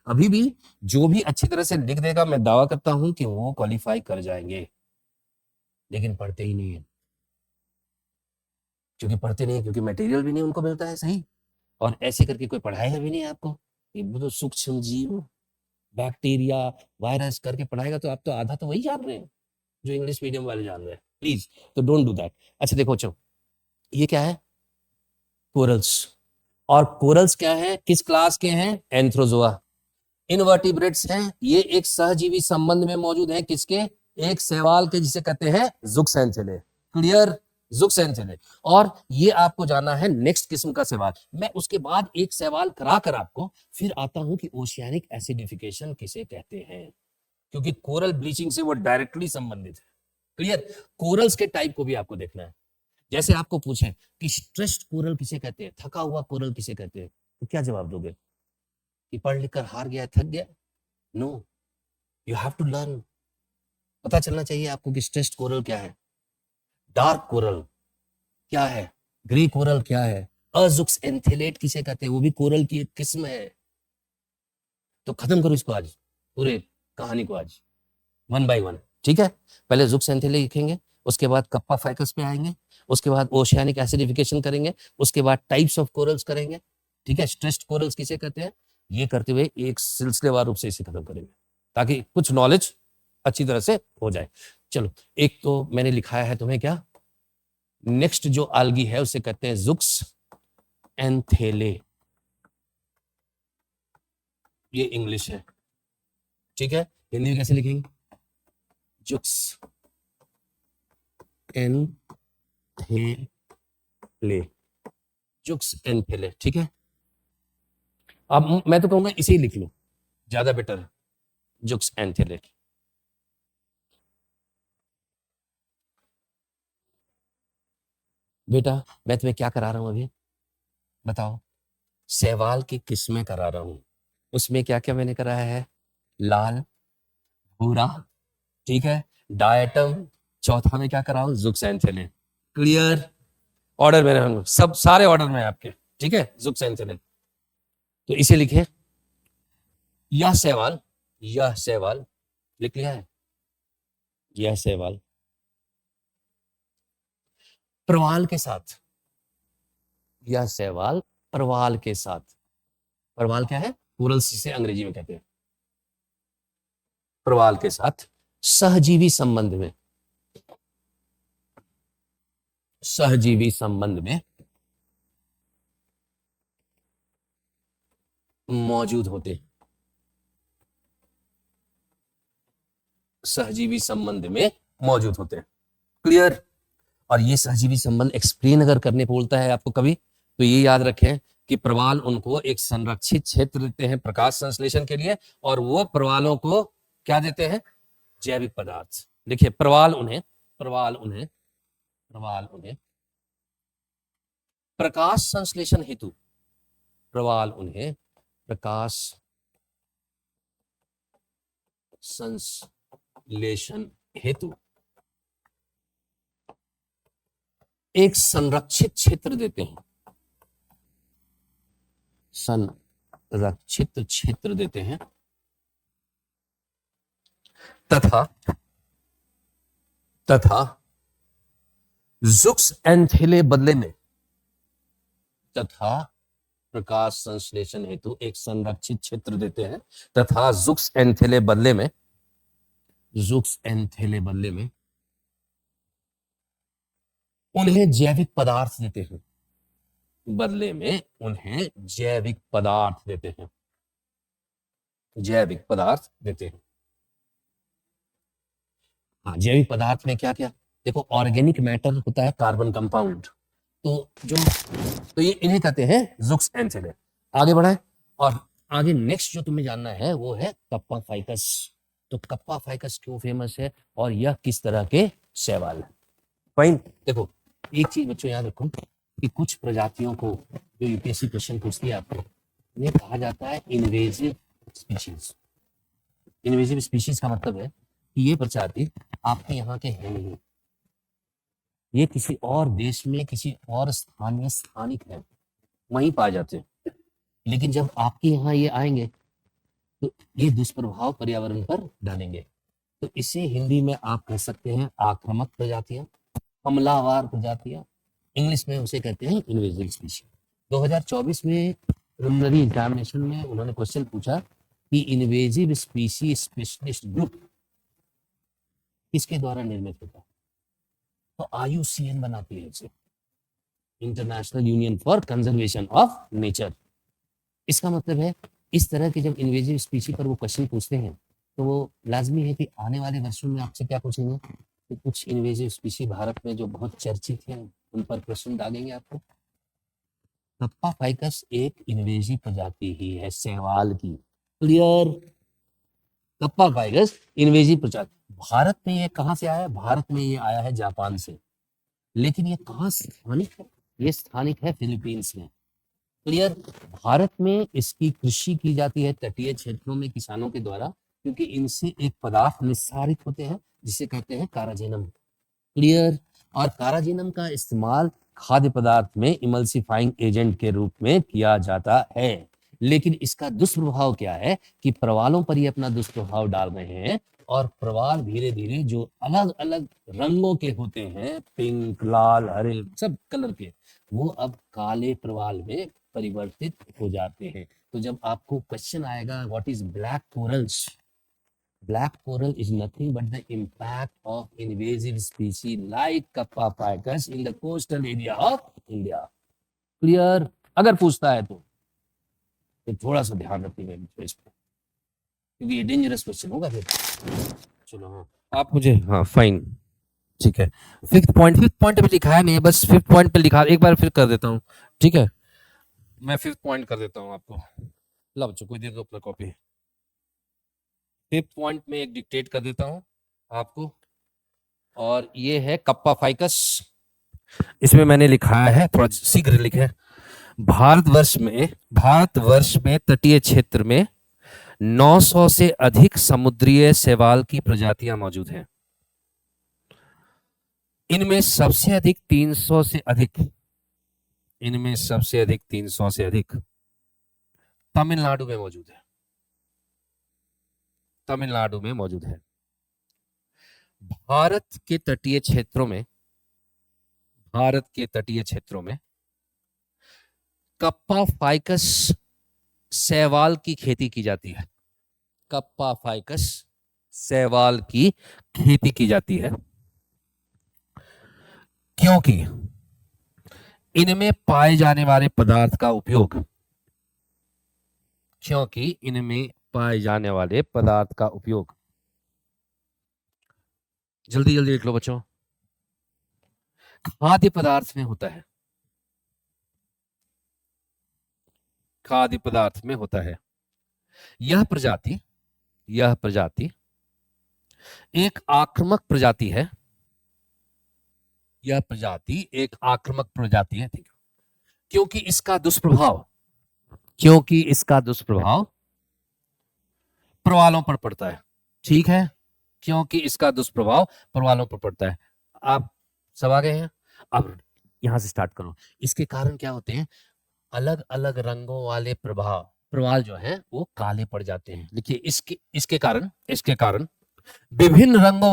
अभी भी जो भी अच्छी तरह से लिख देगा, मैं दावा करता हूं कि वो क्वालिफाई कर जाएंगे, लेकिन पढ़ते ही नहीं है। क्योंकि पढ़ते नहीं, क्योंकि मटेरियल भी नहीं उनको मिलता है सही, और ऐसे करके कोई पढ़ाएगा भी नहीं आपको। ये तो सूक्ष्म जीव, बैक्टीरिया, वायरस करके पढ़ाएगा, तो आप तो आधा तो वही जान रहे हैं जो इंग्लिश मीडियम वाले जान रहे हैं। प्लीज, तो डोंट डू दैट। अच्छा देखो, चलो ये क्या है, कोरल्स। और कोरल्स क्या है, किस क्लास के हैं? एंथ्रोजोआ, इनवर्टिब्रेट्स हैं। ये एक सहजीवी संबंध में मौजूद है, किसके? एक शैवाल के, जिसे कहते हैं ज़ुक्सेंथेले। क्लियर? ज़ुक्सेंथेले। और ये आपको जाना है नेक्स्ट किस्म का सवाल। मैं उसके बाद एक सवाल कराकर आपको फिर आता हूं कि ओशियानिक एसिडिफिकेशन किसे कहते हैं, क्योंकि कोरल ब्लीचिंग से वो डायरेक्टली संबंधित है। क्लियर? कोरल्स के टाइप को भी आपको देखना है। जैसे आपको पूछें कि स्ट्रेस्ड कोरल किसे कहते हैं, थका हुआ कोरल किसे कहते हैं, तो क्या जवाब दोगे? कि पढ़ लिख कर हार गया, थक गया? No, you have to learn. पता चलना चाहिए आपको कि स्ट्रेस्ड कोरल क्या है, डार्क कोरल क्या है, ग्रे कोरल क्या है, अज़ुक्सेंथेलेट किसे कहते हैं, वो भी कोरल की एक किस्म है। तो खत्म करो इसको आज, पूरे कहानी को आज, 1 by 1, ठीक है। पहले ज़ुक्सेंथेले लिखेंगे, उसके बाद कप्पा फाइकस पे आएंगे, उसके बाद ओशियानिक एसिडिफिकेशन करेंगे, उसके बाद टाइप्स ऑफ कोरल्स करेंगे, ठीक है। स्ट्रेस्ड कोरल्स किसे कहते हैं, ये करते हुए एक सिलसिलेवार रूप से इसे खत्म करेंगे, ताकि कुछ नॉलेज अच्छी तरह से हो जाए। चलो, एक तो मैंने लिखाया है तुम्हें, क्या नेक्स्ट जो आल्गी है उसे कहते हैं ज़ुक्सेंथेले। ये इंग्लिश है, ठीक है। हिंदी में कैसे लिखेंगे? ज़ुक्सेंथेले, ज़ुक्सेंथेले, ठीक है। अब मैं तो कहूंगा इसे ही लिख लो, ज्यादा बेटर है, ज़ुक्सेंथेले। बेटा मैं तुम्हें क्या करा रहा हूं अभी बताओ? शैवाल की किस्में करा रहा हूं। उसमें क्या क्या मैंने कराया है? लाल, भूरा, ठीक है, डायटम। चौथा में क्या करा हूं? ज़ुक्सेंथेले। क्लियर? ऑर्डर में हम सब सारे ऑर्डर में आपके, ठीक है। ज़ुक्सेंथेले, तो इसे लिखे, यह शैवाल लिख लिया है, यह शैवाल प्रवाल के साथ, यह शैवाल प्रवाल के साथ, प्रवाल क्या है? कोरल से अंग्रेजी में कहते हैं, प्रवाल के साथ सहजीवी संबंध में, सहजीवी संबंध में मौजूद होते हैं, सहजीवी संबंध में मौजूद होते हैं। क्लियर? और ये सहजीवी संबंध एक्सप्लेन अगर करने बोलता है आपको कभी, तो ये याद रखें कि प्रवाल उनको एक संरक्षित क्षेत्र देते हैं प्रकाश संश्लेषण के लिए, और वो प्रवालों को क्या देते हैं? जैविक पदार्थ। देखिए, प्रवाल उन्हें प्रकाश संश्लेषण हेतु, प्रवाल उन्हें प्रकाश संश्लेषण हेतु एक संरक्षित क्षेत्र देते हैं, संरक्षित क्षेत्र देते हैं, तथा ज़ुक्स एंथेले बदले में, तथा प्रकाश संश्लेषण हेतु एक संरक्षित क्षेत्र देते हैं, तथा ज़ुक्स एंथेले बदले में उन्हें जैविक पदार्थ देते हैं, बदले में उन्हें जैविक पदार्थ देते हैं, जैविक पदार्थ देते हैं। हाँ, जैविक पदार्थ में क्या क्या? देखो, ऑर्गेनिक मैटर होता है कार्बन कंपाउंड, तो ये इन्हें कहते हैं ज़ुक्स एंथेले। आगे बढ़ाएं, और आगे नेक्स्ट जो तुम्हें जानना है वो है कप्पा फाइकस। तो कप्पा फाइकस क्यों फेमस है और यह किस तरह के शैवाल है? फाइन। देखो, एक चीज बच्चों याद रखो कि कुछ प्रजातियों को जो यूपीएससी क्वेश्चन पूछती है आपको, इन्हें कहा जाता है इन्वेजिव स्पीशीज। इन्वेजिव स्पीशीज का मतलब है कि ये प्रजाति आपके यहाँ के है नहीं, ये किसी और देश में किसी और स्थानिक है, वहीं पाए जाते हैं। लेकिन जब आपके यहाँ ये आएंगे तो ये दुष्प्रभाव पर्यावरण पर डालेंगे। तो इसे हिंदी में आप कह सकते हैं आक्रामक प्रजातियां, हमलावर प्रजातियां। इंग्लिश में उसे कहते हैं इन्वेजिव स्पीशीज। 2024 में प्रिलिमिनरी एग्जामिनेशन में उन्होंने क्वेश्चन पूछा कि इन्वेजिव स्पीशीज स्पेशलिस्ट ग्रुप किसके द्वारा निर्मित होता है? तो IUCN बनाती है इसे, international union for conservation of nature. इसका मतलब है इस तरह के जब इन्वेजिव स्पीशी पर वो क्वेश्चन पूछते हैं तो वो लाजमी है कि आने वाले वर्षों में आपसे क्या पूछेंगे कि कुछ इन्वेजिव स्पीशी भारत में जो बहुत चर्चित हैं उन पर प्रश्न डालेंगे आपको। कप्पा फाइकस एक इन्वेजिव प्रजाति ही है शैवाल की। क्लियर? कप्पा फाइकस इन्वेजिव प्रजाति। भारत में ये कहाँ से आया है? भारत में ये आया है जापान से, लेकिन ये कहाँ स्थानिक है? ये स्थानिक है फिलीपींस में। क्लियर? भारत में इसकी कृषि की जाती है तटीय क्षेत्रों में किसानों के द्वारा, क्योंकि इनसे एक पदार्थ निस्सारित होते हैं जिसे कहते हैं काराजेनम। क्लियर? और काराजेनम का इस्तेमाल खाद्य पदार्थ में इमल्सिफाइंग एजेंट के रूप में किया जाता है। लेकिन इसका दुष्प्रभाव क्या है कि प्रवालों पर ये अपना दुष्प्रभाव डाल रहे हैं, और प्रवाल धीरे धीरे जो अलग अलग रंगों के होते हैं, पिंक, लाल, हरे, सब कलर के, वो अब काले प्रवाल में परिवर्तित हो जाते हैं। तो जब आपको क्वेश्चन आएगा what is black corals, black coral is nothing but the impact of invasive species like kappa ficus in the coastal area of India. Clear? अगर पूछता है तो थोड़ा सा ध्यान रखिएगा इस पर, क्योंकि ये डेंजरस क्वेश्चन होगा फिर। चलो, हाँ, आप मुझे, हाँ फाइन, ठीक है। फिफ्थ पॉइंट पे लिखा है नहीं, बस फिफ्थ पॉइंट पे लिखा, एक बार फिर कर देता हूँ, ठीक है। मैं फिफ्थ पॉइंट कर देता हूँ आपको। लो बच्चों, कोई दे दो अपना कॉपी। फिफ्थ पॉइंट में एक डिक्टेट कर देता हूँ आपको, और ये है कप्पा फाइकस। इसमें मैंने लिखा है, थोड़ा शीघ्र लिखे, भारतवर्ष में तटीय क्षेत्र में 900 से अधिक समुद्रीय शैवाल की प्रजातियां मौजूद हैं। इनमें सबसे अधिक 300 से अधिक तमिलनाडु में मौजूद है। भारत के तटीय क्षेत्रों में कप्पा फाइकस शैवाल की खेती की जाती है। कप्पा फाइकस शैवाल की खेती की जाती है, क्योंकि इनमें पाए जाने वाले पदार्थ का उपयोग, क्योंकि इनमें पाए जाने वाले पदार्थ का उपयोग, जल्दी जल्दी लिख लो बच्चों, खाद्य पदार्थ में होता है, खाद्य पदार्थ में होता है। यह प्रजाति एक आक्रामक प्रजाति है, यह प्रजाति एक आक्रामक प्रजाति है, क्योंकि इसका दुष्प्रभाव प्रवालों पर पड़ता है। ठीक है, क्योंकि इसका दुष्प्रभाव प्रवालों पर पड़ता है। आप सब आ गए हैं? अब यहां से स्टार्ट करो। इसके कारण क्या होते हैं? अलग अलग रंगों वाले प्रवाल जो है वो काले पड़ जाते हैं। देखिए इसके कारण विभिन्न रंगों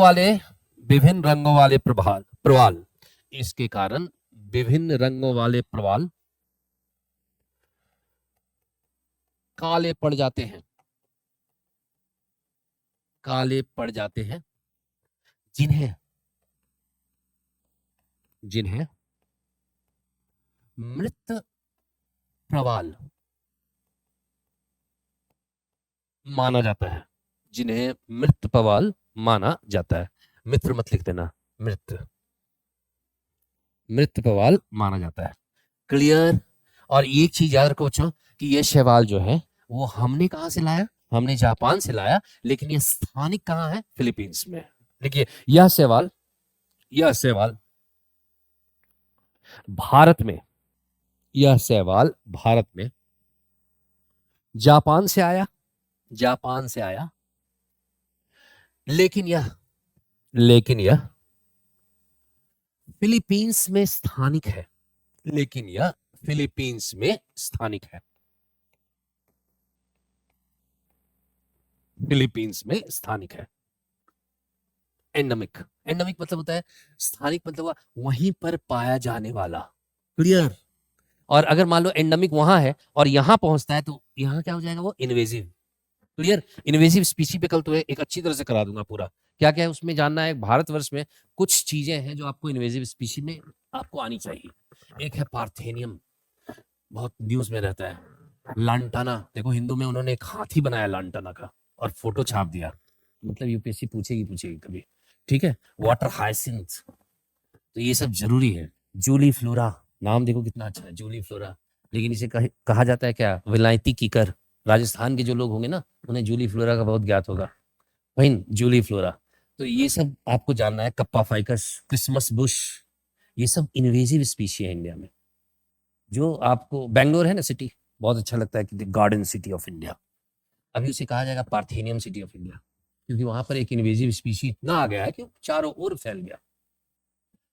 वाले प्रवाल, इसके कारण विभिन्न रंगों वाले प्रवाल काले पड़ जाते हैं, जिन्हें मृत प्रवाल माना जाता है, मित्र मत लिख देना, मृत प्रवाल माना जाता है। क्लियर? और एक चीज याद रखो बच्चों कि ये शैवाल जो है वो हमने कहां से लाया? हमने जापान से लाया, लेकिन ये स्थानिक कहां है? फिलीपींस में। देखिए यह शैवाल भारत में जापान से आया, लेकिन यह फिलीपींस में स्थानिक है, एंडेमिक मतलब होता है स्थानिक, मतलब वहीं पर पाया जाने वाला। क्लियर? और अगर मान लो एंडेमिक वहां है और यहां पहुंचता है तो यहां क्या हो जाएगा? वो इन्वेजिव। क्लियर? इन्वेजिव स्पीशी पे कल तो एक अच्छी तरह से करा दूंगा पूरा। क्या क्या है उसमें जानना है। भारतवर्ष में कुछ चीजें हैं जो आपको इन्वेजिव स्पीशी में आपको आनी चाहिए। एक है पार्थेनियम, बहुत न्यूज में रहता है। लांटाना, देखो हिंदू में उन्होंने एक हाथी बनाया लांटाना का और फोटो छाप दिया, मतलब यूपीएससी पूछेगी कभी। ठीक है? वाटर हाइसिंथ, तो ये सब जरूरी है। जूली फ्लोरा, नाम देखो कितना अच्छा है, जूली फ्लोरा, लेकिन इसे कहा जाता है क्या? विलायती कीकर। राजस्थान के जो लोग होंगे ना उन्हें जूली फ्लोरा का बहुत ज्ञात होगा। वही जूली फ्लोरा, तो ये सब आपको जानना है। कप्पा फाइकस, क्रिसमस बुश, ये सब इन्वेजिव स्पीशी है इंडिया में। जो आपको बेंगलोर है ना सिटी, बहुत अच्छा लगता है कि the garden city of India, अभी उसे कहा जाएगा पार्थेनियम सिटी ऑफ इंडिया, क्योंकि वहां पर एक इन्वेजिव स्पीशी इतना आ गया है कि चारों ओर फैल गया।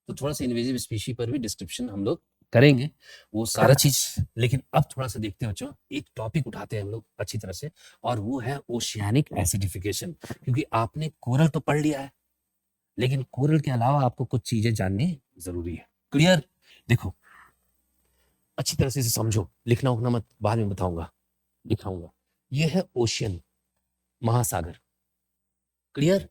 तो थोड़ा सा इन्वेजिव स्पीशी पर भी डिस्क्रिप्शन हम लोग करेंगे, वो सारा चीज। लेकिन अब थोड़ा सा देखते हैं बच्चों, एक टॉपिक उठाते हैं हम लोग अच्छी तरह से, और वो है ओशियानिक एसिडिफिकेशन। क्योंकि आपने कोरल तो पढ़ लिया है, लेकिन कोरल के अलावा आपको कुछ चीजें जाननी जरूरी है। क्लियर? देखो अच्छी तरह से इसे समझो, लिखना उखना मत, बाद में दिखाऊंगा। ये है ओशियन, महासागर। क्लियर?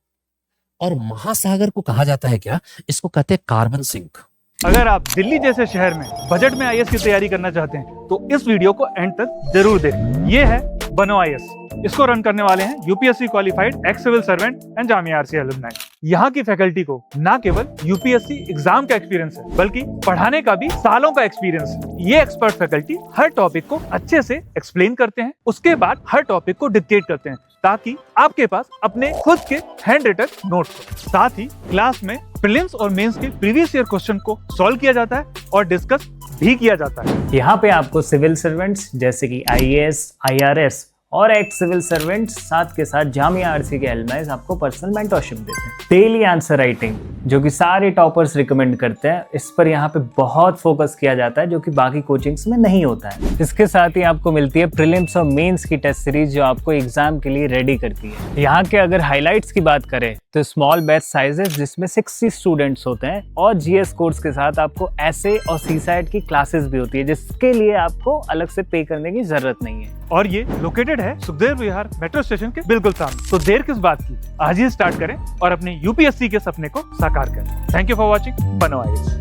और महासागर को कहा जाता है क्या? इसको कहते हैं कार्बन सिंक। अगर आप दिल्ली जैसे शहर में बजट में आईएएस की तैयारी करना चाहते हैं तो इस वीडियो को एंड तक जरूर देखें। ये है बनो आईएएस। इसको रन करने वाले हैं UPSC qualified ex civil servant and Jamia RCA alumni. यहाँ की फैकल्टी को ना केवल यूपीएससी एग्जाम का एक्सपीरियंस है, बल्कि पढ़ाने का भी सालों का एक्सपीरियंस है। ये एक्सपर्ट फैकल्टी हर टॉपिक को अच्छे से एक्सप्लेन करते हैं, उसके बाद हर टॉपिक को डिक्टेट करते हैं, ताकि आपके पास अपने खुद के हैंड रिटन नोट्स हो। साथ ही क्लास में प्रीलिम्स और मेंस के प्रीवियस ईयर क्वेश्चन को सॉल्व किया जाता है और डिस्कस भी किया जाता है। यहाँ पे आपको सिविल सर्वेंट्स जैसे कि आईएएस, आईआरएस और एक्स सिविल सर्वेंट्स साथ के साथ जामिया आरसी के एलुमनाई आपको पर्सनल मेंटरशिप देते हैं। डेली आंसर राइटिंग जो कि सारे टॉपर्स रिकमेंड करते हैं, इस पर यहाँ पे बहुत फोकस किया जाता है, जो कि बाकी कोचिंग्स में नहीं होता है। इसके साथ ही आपको मिलती है प्रीलिम्स और मेंस की टेस्ट सीरीज जो आपको एग्जाम के लिए रेडी करती है। यहाँ के अगर हाईलाइट्स की बात करें तो स्मॉल बैच साइजेस जिसमें 60 स्टूडेंट्स होते हैं, और जीएस कोर्स के साथ आपको एसए और सीसाइट की क्लासेस भी होती है, जिसके लिए आपको अलग से पे करने की जरूरत नहीं है। और ये लोकेटेड है सुखदेव विहार मेट्रो स्टेशन के बिल्कुल सामने। तो देर किस बात की, आज ही स्टार्ट करें और अपने यूपीएससी के सपने को साकार करें। थैंक यू फॉर वॉचिंग बनो आईएएस।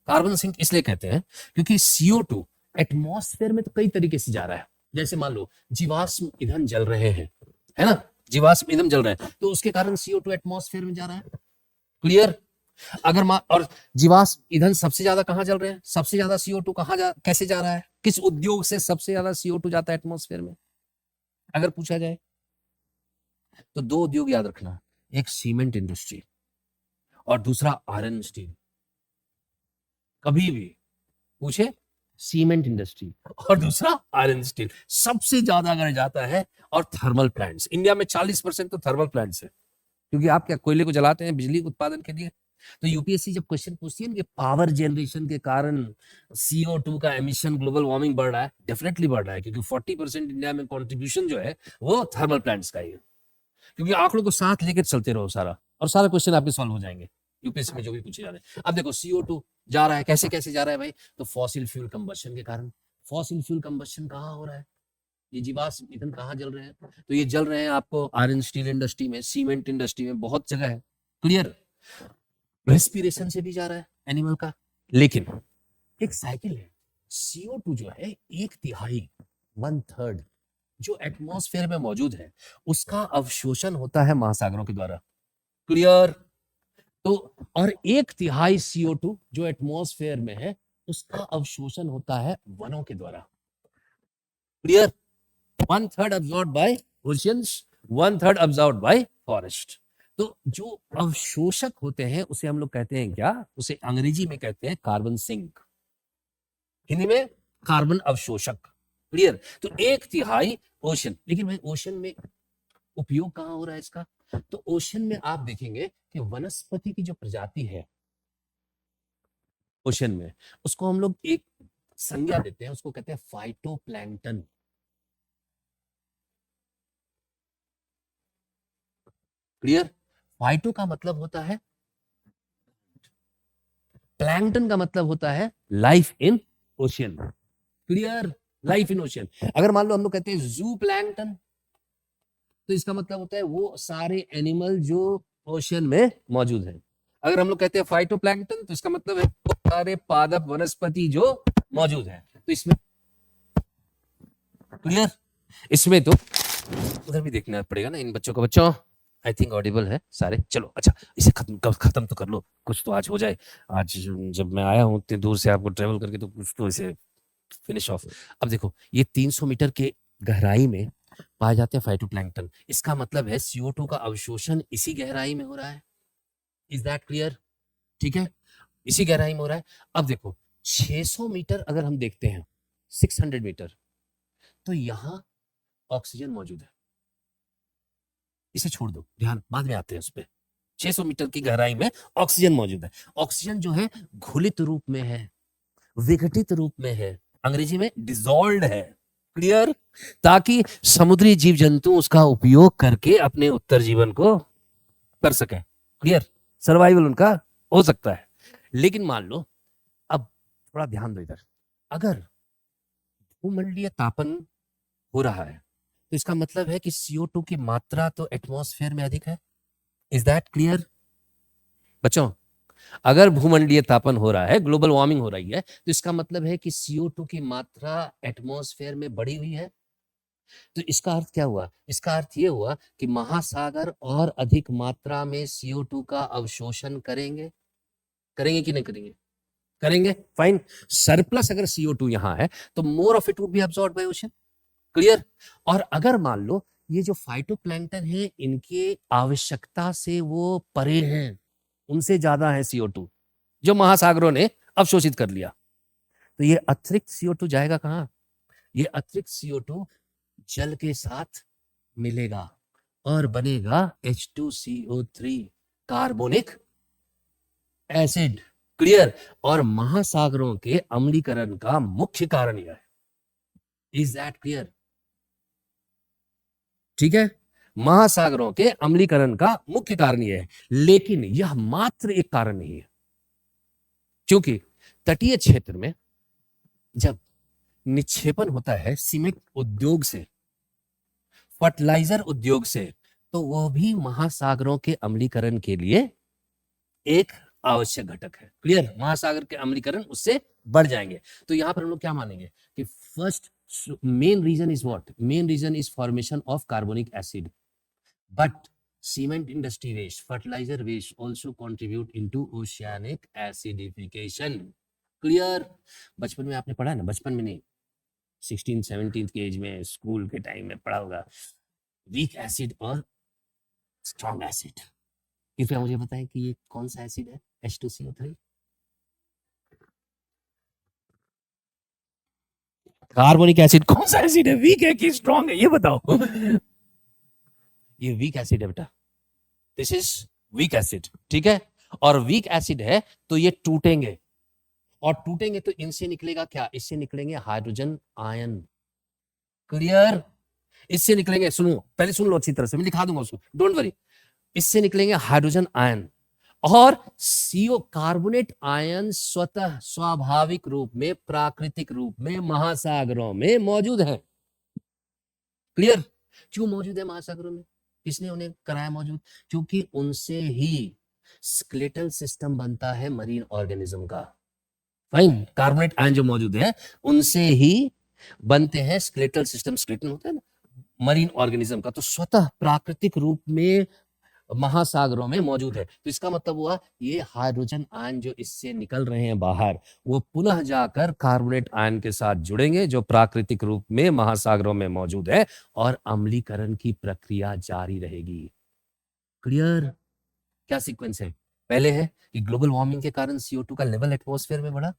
कार्बन सिंक इसलिए कहते हैं क्योंकि CO2 एटमॉस्फेयर में तो कई तरीके से जा रहा है। जैसे मान लो जीवाश्म ईंधन जल रहे हैं, है ना, जीवाश्म ईंधन जल रहे हैं तो उसके कारण CO2 एटमॉस्फेयर में जा रहा है। क्लियर? अगर और जीवाश्म ईंधन सबसे ज्यादा कहां जल रहे हैं, सबसे ज्यादा CO2 कैसे जा रहा है, किस उद्योग से सबसे ज्यादा CO2 जाता है एटमॉस्फेयर में, अगर पूछा जाए तो 2 उद्योग याद रखना, एक सीमेंट इंडस्ट्री और दूसरा आयरन स्टील। कभी भी पूछे सीमेंट इंडस्ट्री और दूसरा आयरन स्टील सबसे ज्यादा अगर जाता है, और थर्मल प्लांट्स। इंडिया में 40% तो थर्मल प्लांट्स है, क्योंकि आप क्या कोयले को जलाते हैं बिजली उत्पादन के लिए। तो यूपीएससी जब क्वेश्चन पूछती है कि पावर जनरेशन के कारण CO2 का एमिशन, ग्लोबल वार्मिंग बढ़ रहा है, डेफिनेटली बढ़ रहा है, क्योंकि 40% इंडिया में कंट्रीब्यूशन जो है वो थर्मल प्लांट्स का ही है। क्योंकि आंकड़ों को साथ लेकर चलते रहो सारा, और सारा क्वेश्चन आपके सॉल्व हो जाएंगे यूपीएससी में जो भी पूछे जा रहे हैं। अब देखो CO2 जा रहा है, कैसे कैसे जा रहा है भाई, तो फॉसिल फ्यूल कंबशन के कारण। फॉसिल फ्यूल कंबशन कहाँ हो रहा है, ये जीवाश्म ईंधन कहाँ जल रहे हैं, तो ये जल रहे हैं आपको आयरन स्टील इंडस्ट्री में, सीमेंट इंडस्ट्री में, बहुत जगह है। क्लियर? रेस्पिरेशन से भी जा रहा है एनिमल का। लेकिन एक साइकिल है, CO2 जो है 1/3 1/3 जो एटमॉस्फेयर में मौजूद है उसका अवशोषण होता है महासागरों के द्वारा। क्लियर? तो और 1/3 CO2 जो एटमॉस्फेयर में है उसका अवशोषण होता है वनों के द्वारा। Clear? 1/3 absorbed by oceans, 1/3 absorbed by forest। तो जो अवशोषक होते हैं उसे हम लोग कहते हैं क्या, उसे अंग्रेजी में कहते हैं कार्बन सिंक, हिंदी में कार्बन अवशोषक। क्लियर? तो 1/3 ओशन। लेकिन भाई ओशन में उपयोग कहां हो रहा है इसका, तो ओशन में आप देखेंगे कि वनस्पति की जो प्रजाति है ओशन में, उसको हम लोग एक संज्ञा देते हैं, उसको कहते हैं फाइटोप्लैंक्टन। क्लियर? फाइटो का मतलब होता है, प्लैंक्टन का मतलब होता है life in ocean. Clear? Life in ocean. अगर मान लो हम लोग कहते हैं जू प्लैंक्टन, तो इसका मतलब होता है वो सारे एनिमल जो ओशियन में मौजूद है। अगर हम लोग कहते हैं फाइटोप्लैंक्टन, तो इसका मतलब है वो सारे पादप वनस्पति जो मौजूद है। तो इसमें क्लियर? इसमें तो उधर भी देखना पड़ेगा ना इन बच्चों को। बच्चों आई थिंक ऑडिबल है सारे। चलो अच्छा, इसे खत्म तो कर लो, कुछ तो आज हो जाए। आज जब मैं आया हूँ इतनी दूर से आपको ट्रेवल करके, तो कुछ तो इसे फिनिश ऑफ। अब देखो ये 300 मीटर के गहराई में पाए जाते हैं फाइटोप्लैंक्टन। इसका मतलब है CO2 का अवशोषण इसी गहराई में हो रहा है। Is that clear? ठीक है, इसी गहराई में हो रहा है। अब देखो 600 मीटर अगर हम देखते हैं, 600 मीटर, तो यहां ऑक्सीजन मौजूद है। इसे छोड़ दो, ध्यान बाद में आते हैं उस पर। 600 मीटर की गहराई में ऑक्सीजन मौजूद है। ऑक्सीजन जो है घुलित रूप में है, विघटित रूप में है, अंग्रेजी में डिसॉल्व्ड है। क्लियर? ताकि समुद्री जीव जंतु उसका उपयोग करके अपने उत्तर जीवन को कर सके। क्लियर? सर्वाइवल उनका हो सकता है। लेकिन मान लो, अब थोड़ा ध्यान दो इधर, अगर भूमंडलीय तापन हो रहा है तो इसका मतलब है कि CO2 की मात्रा तो एटमॉस्फेयर में अधिक है। Is that clear? बच्चों अगर भूमंडलीय तापन हो रहा है, ग्लोबल वार्मिंग हो रही है, तो इसका मतलब है कि CO2 की मात्रा एटमॉस्फेयर में बढ़ी हुई है। तो इसका अर्थ क्या हुआ? इसका अर्थ ये हुआ कि महासागर और अधिक मात्रा में CO2 का अवशोषण करेंगे। करेंगे कि नहीं करेंगे? करेंगे। फाइन। सरप्लस अगर CO2 यहां है तो more of it would be absorbed by ocean. Clear? और अगर मान लो ये जो फाइटोप्लैंक्टन है इनके आवश्यकता से वो परे हैं, उनसे ज्यादा है CO2 जो महासागरों ने अवशोषित कर लिया, तो ये अतिरिक्त CO2 जाएगा कहां? ये अतिरिक्त CO2 जल के साथ मिलेगा और बनेगा H2CO3 कार्बोनिक एसिड। क्लियर? और महासागरों के अम्लीकरण का मुख्य कारण यह है। Is that clear? ठीक है, महासागरों के अम्लीकरण का मुख्य कारण यह है। लेकिन यह मात्र एक कारण नहीं है, क्योंकि तटीय क्षेत्र में जब निक्षेपण होता है सीमेंट उद्योग से, फर्टिलाइजर उद्योग से, तो वह भी महासागरों के अम्लीकरण के लिए एक आवश्यक घटक है। क्लियर? महासागर के अम्लीकरण उससे बढ़ जाएंगे। तो यहां पर हम लोग क्या मानेंगे कि first main reason is what? Main reason is formation of carbonic acid, but cement industry waste, fertilizer waste also contribute into oceanic acidification. Clear? बचपन में आपने पढ़ा ना, बचपन में नहीं, 16-17 के एज में स्कूल के टाइम में पढ़ा होगा, वीक एसिड और स्ट्रॉन्ग एसिड। कृपया मुझे बताएं कि ये कौन सा एसिड है? H2CO3। कार्बोनिक एसिड कौन सा एसिड है? वीक है कि स्ट्रॉन्ग है, ये बताओ। ये वीक एसिड है बेटा, दिस इज वीक एसिड, ठीक है? और वीक एसिड है तो ये टूटेंगे, और टूटेंगे तो इनसे निकलेगा क्या? इससे निकलेंगे हाइड्रोजन आयन। क्लियर? इससे निकलेंगे, सुनो पहले सुन लो अच्छी तरह से, मैं लिखा दूंगा उसको, डोंट वरी। इससे निकलेंगे हाइड्रोजन आयन, और सीओ कार्बोनेट आयन स्वतः स्वाभाविक रूप में, प्राकृतिक रूप में महासागरों में मौजूद है। क्लियर? क्यों मौजूद है महासागरों में? किसने उन्हें कराया मौजूद? क्योंकि उनसे ही स्केलेटल सिस्टम बनता है मरीन ऑर्गेनिज्म का। फाइन? कार्बोनेट आयन जो मौजूद है उनसे ही बनते हैं स्केलेटल सिस्टम। स्केलेटन होता है ना मरीन ऑर्गेनिज्म का, तो स्वतः प्राकृतिक रूप में महासागरों में मौजूद है। तो इसका मतलब हुआ ये हाइड्रोजन आयन जो इससे निकल रहे हैं बाहर, वो पुनः जाकर कार्बोनेट आयन के साथ जुड़ेंगे जो प्राकृतिक रूप में महासागरों में मौजूद है, और अम्लीकरण की प्रक्रिया जारी रहेगी। क्लियर? क्या सीक्वेंस है? पहले है कि ग्लोबल वार्मिंग के कारण CO2 का लेवल एटमॉस्फेयर में बढ़ा।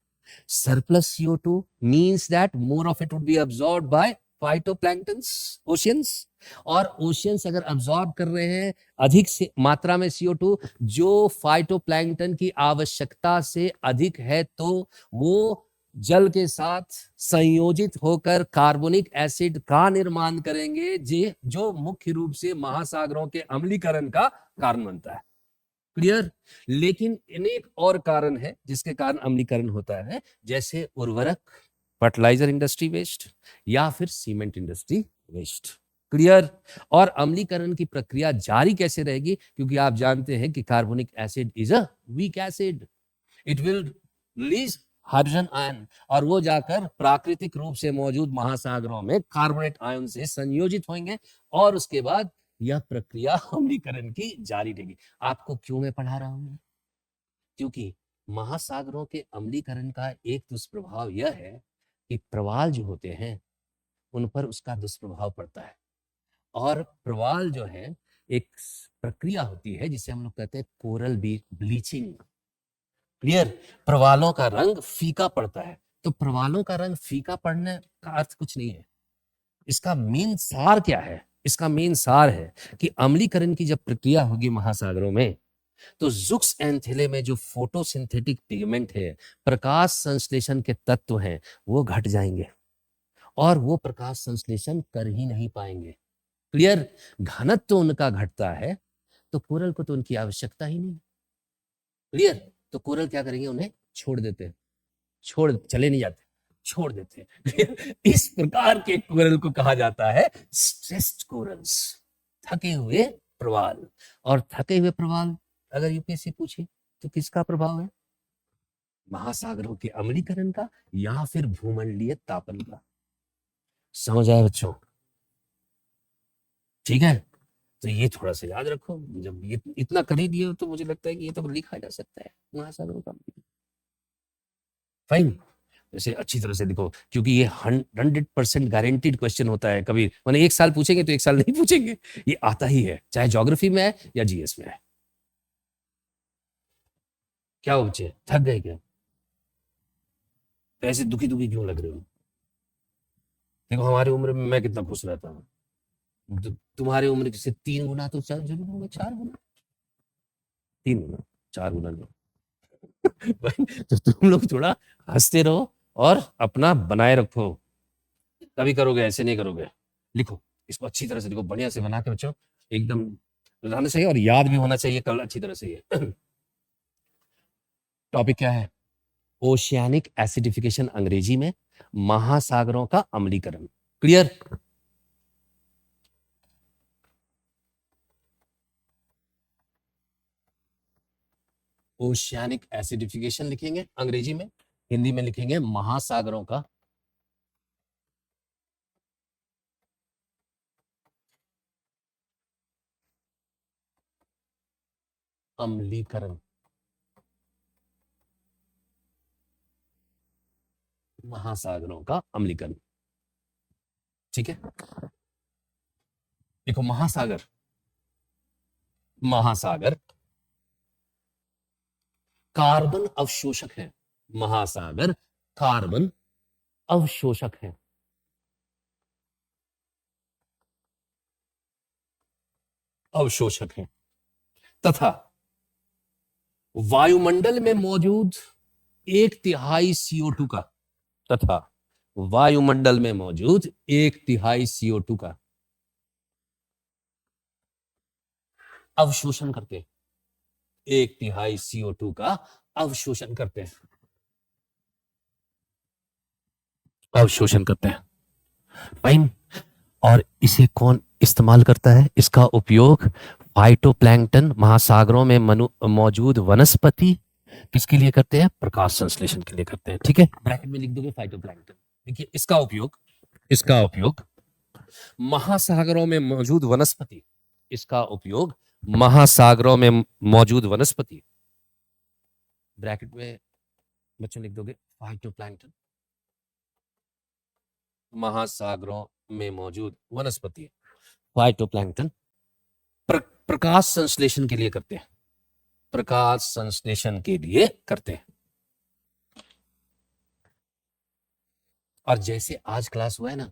Surplus CO2 means that more of it would be absorbed by phytoplanktons, oceans. और ओशियंस अगर अब्सॉर्ब कर रहे हैं अधिक से मात्रा में CO2 जो फाइटोप्लैंक्टन की आवश्यकता से अधिक है, तो वो जल के साथ संयोजित होकर कार्बोनिक एसिड का निर्माण करेंगे, जो मुख्य रूप से महासागरों के अम्लीकरण का कारण बनता है। क्लियर? लेकिन अनेक और कारण है जिसके कारण अम्लीकरण होता है, जैसे उर्वरक, फर्टिलाइजर इंडस्ट्री वेस्ट, या फिर सीमेंट इंडस्ट्री वेस्ट। क्लियर? और अम्लीकरण की प्रक्रिया जारी कैसे रहेगी? क्योंकि आप जानते हैं कि carbonic acid is a weak acid, it will release hydrogen ion, और वो जाकर प्राकृतिक रूप से मौजूद महासागरों में कार्बोनेट आयन से संयोजित होंगे, और उसके बाद यह प्रक्रिया अम्लीकरण की जारी रहेगी। आपको क्यों मैं पढ़ा रहा हूं? क्योंकि महासागरों के अम्लीकरण का एक दुष्प्रभाव यह है कि प्रवाल जो होते हैं उन पर उसका दुष्प्रभाव पड़ता है। और प्रवाल जो है एक प्रक्रिया होती है जिसे हम लोग कहते हैं कोरल ब्लीचिंग। क्लियर? प्रवालों का रंग फीका पड़ता है। तो प्रवालों का रंग फीका पड़ने का अर्थ कुछ नहीं है। इसका मेन सार क्या है? इसका मेन सार है कि अम्लीकरण की जब प्रक्रिया होगी महासागरों में, तो जुक्स एंथेले में जो फोटोसिंथेटिक पिगमेंट है, प्रकाश संश्लेषण के तत्व हैं, वो घट जाएंगे, और वो प्रकाश संश्लेषण कर ही नहीं पाएंगे। क्लियर? घनत्व तो उनका घटता है, तो कोरल को तो उनकी आवश्यकता ही नहीं। क्लियर? तो कोरल क्या करेंगे? उन्हें छोड़ देते हैं, चले नहीं जाते, छोड़ देते हैं। इस प्रकार के कोरल को कहा जाता है स्ट्रेस्ड कोरल्स, थके हुए प्रवाल। और थके हुए प्रवाल अगर यूपीएससी पूछे तो किसका प्रभाव है? महासागरों के अम्लीकरण का, या फिर भूमंडलीय तापन का। समझ आया बच्चों? ठीक है, तो ये थोड़ा सा याद रखो। जब ये इतना कर ही दिए तो मुझे लगता है कि ये तो लिखा जा सकता है महासागरों का। फाइन? इसे अच्छी तरह से देखो, क्योंकि ये 100% गारंटीड क्वेश्चन होता है। कभी मैंने एक साल पूछेंगे तो एक साल नहीं पूछेंगे, ये आता ही है, चाहे ज्योग्राफी में है या जीएस में है। क्या हो बच्चे, थक गए क्या? तो ऐसे दुखी दुखी क्यों लग रहे हो? देखो हमारी उम्र में मैं कितना खुश रहता हूँ, तुम्हारी उम्र से 3 गुना तो जरूर होंगे, 4 गुना, 3 गुना, 4 गुना नहीं। तो तुम लोग थोड़ा हंसते रहो और अपना बनाए रखो। तभी करोगे, ऐसे नहीं करोगे। लिखो इसको अच्छी तरह से, देखो बढ़िया से बना के बच्चों, एकदम रहना चाहिए, और याद भी होना चाहिए कल अच्छी तरह से। ये टॉपिक क्या है? ओशियानिक एसिडिफिकेशन, अंग्रेजी में महासागरों का अम्लीकरण। क्लियर? ओशियानिक एसिडिफिकेशन लिखेंगे अंग्रेजी में, हिंदी में लिखेंगे महासागरों का अम्लीकरण। महासागरों का अम्लीकरण, ठीक है। देखो महासागर, महासागर कार्बन अवशोषक है। महासागर कार्बन अवशोषक है। अवशोषक है तथा वायुमंडल में मौजूद 1/3 CO2 का, तथा वायुमंडल में मौजूद 1/3 CO2 का अवशोषण करते हैं। 1/3 CO2 का अवशोषण करते हैं, अवशोषण करते हैं। फाइन। और इसे कौन इस्तेमाल करता है? इसका उपयोग फाइटोप्लैंक्टन, महासागरों में मौजूद वनस्पति किसके लिए करते हैं? प्रकाश संश्लेषण के लिए करते हैं, ठीक है। ब्रैकेट में लिख दोगे फाइटोप्लैंक्टन। देखिए इसका उपयोग महासागरों में मौजूद वनस्पति, इसका उपयोग महासागरों में मौजूद वनस्पति, ब्रैकेट में बच्चों लिख दोगे फाइटोप्लैंक्टन, महासागरों में मौजूद वनस्पति फाइटोप्लैंक्टन प्रकाश संश्लेषण के लिए करते हैं, प्रकाश संश्लेषण के लिए करते हैं। और जैसे आज क्लास हुआ है ना,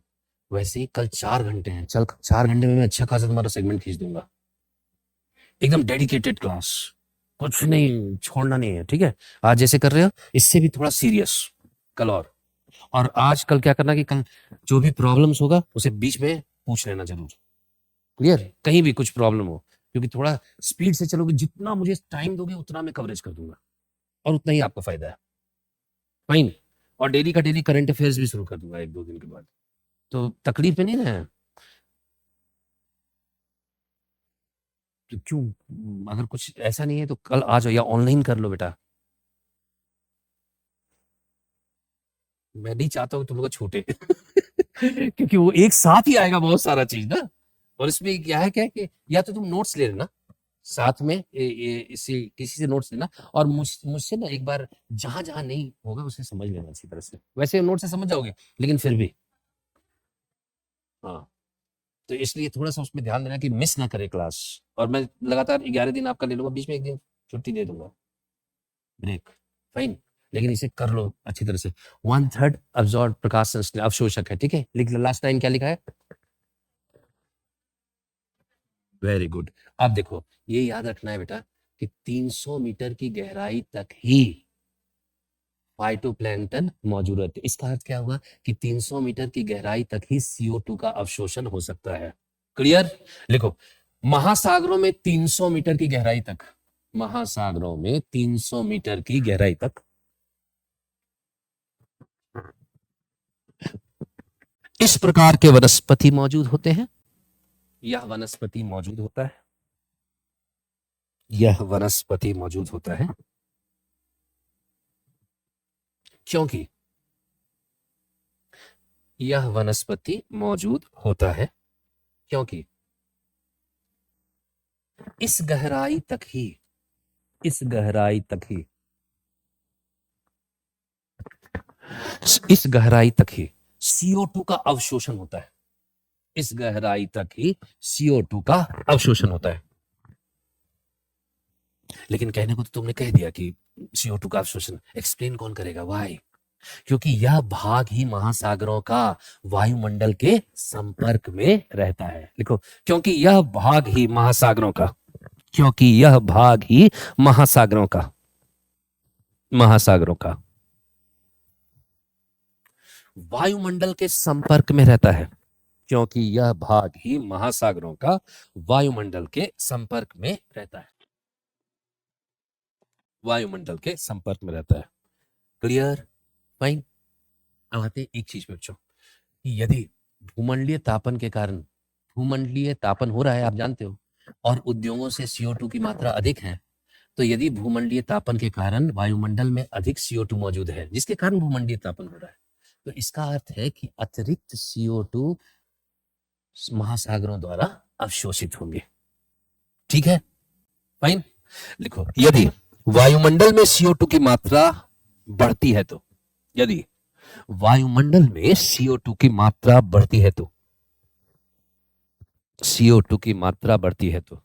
वैसे ही कल 4 घंटे हैं। चल 4 घंटे में मैं अच्छा खासा तुम्हारा सेगमेंट खींच दूंगा, एकदम डेडिकेटेड क्लास, कुछ नहीं छोड़ना नहीं है, ठीक है। आज जैसे कर रहे हो इससे भी थोड़ा सीरियस कल। और आज कल क्या करना कि कल जो भी प्रॉब्लम्स होगा उसे बीच में पूछ लेना जरूर, क्लियर। कहीं भी कुछ प्रॉब्लम हो, क्योंकि थोड़ा स्पीड से चलोगे, जितना मुझे टाइम दोगे उतना मैं कवरेज कर दूंगा और उतना ही आपका फायदा है। फाइन। और डेली का डेली करंट अफेयर्स भी शुरू कर दूंगा 1-2 दिन के बाद, तो तकलीफ में नहीं ना है। तो क्यों, अगर कुछ ऐसा नहीं है तो कल आ जाओ या ऑनलाइन कर लो बेटा। मैं नहीं चाहता हूँ तुम लोग छूटे क्योंकि वो एक साथ ही आएगा बहुत सारा चीज ना। और इसमें क्या है कि या तो तुम नोट्स ले लेना साथ में, इसे किसी से नोट्स लेना, और मुझसे ना एक बार जहां जहां नहीं होगा उसे समझ लेना अच्छी तरह से। वैसे नोट से समझ जाओगे लेकिन फिर भी, हाँ, तो इसलिए थोड़ा सा उसमें ध्यान देना कि मिस ना करे क्लास। और मैं लगातार 11 दिन आपका ले लूंगा, बीच में एक दिन छुट्टी दे दूंगा, ब्रेक। फाइन। लेकिन इसे कर लो अच्छी तरह से। 1/3 अब्सॉर्ब प्रकाश संश्लेषण अवशोषक है, ठीक है। लिख लो लास्ट लाइन क्या लिखा है। Very good. अब देखो ये याद रखना है बेटा कि 300 मीटर की गहराई तक ही फाइटोप्लैंक्टन मौजूद रहते हैं। इसका अर्थ क्या हुआ कि 300 मीटर की गहराई तक ही CO2 का अवशोषण हो सकता है। क्लियर। लिखो महासागरों में 300 मीटर की गहराई तक, महासागरों में 300 मीटर की गहराई तक इस प्रकार के वनस्पति मौजूद होते हैं। यह वनस्पति मौजूद होता है, यह वनस्पति मौजूद होता है क्योंकि यह वनस्पति मौजूद होता है क्योंकि इस गहराई तक ही, इस गहराई तक ही, इस गहराई तक ही CO2 का अवशोषण होता है। इस गहराई तक ही CO2 का अवशोषण होता है। लेकिन कहने को तो तुमने कह दिया कि CO2 का अवशोषण, एक्सप्लेन कौन करेगा? वाई? क्योंकि यह भाग ही महासागरों का वायुमंडल के संपर्क में रहता है। लिखो क्योंकि यह भाग ही महासागरों का, क्योंकि यह भाग ही महासागरों का, महासागरों का वायुमंडल के संपर्क में रहता है, क्योंकि यह भाग ही महासागरों का वायुमंडल के संपर्क में रहता है, वायुमंडल के संपर्क में रहता है। क्लियर? फाइन। अब आते हैं एक चीज पे बच्चों, कि यदि भूमंडलीय तापन के कारण, भूमंडलीय तापन हो रहा है आप जानते हो, और उद्योगों से CO2 की मात्रा अधिक है, तो यदि भूमंडलीय तापन के कारण वायुमंडल में अधिक CO2 मौजूद है, जिसके कारण भूमंडलीय तापन हो रहा है, तो इसका अर्थ है कि अतिरिक्त CO2 महासागरों द्वारा अवशोषित होंगे। ठीक है, फाइन। लिखो, यदि वायुमंडल में CO2 की मात्रा बढ़ती है तो, यदि वायुमंडल में CO2 की मात्रा बढ़ती है तो, CO2 की मात्रा बढ़ती है तो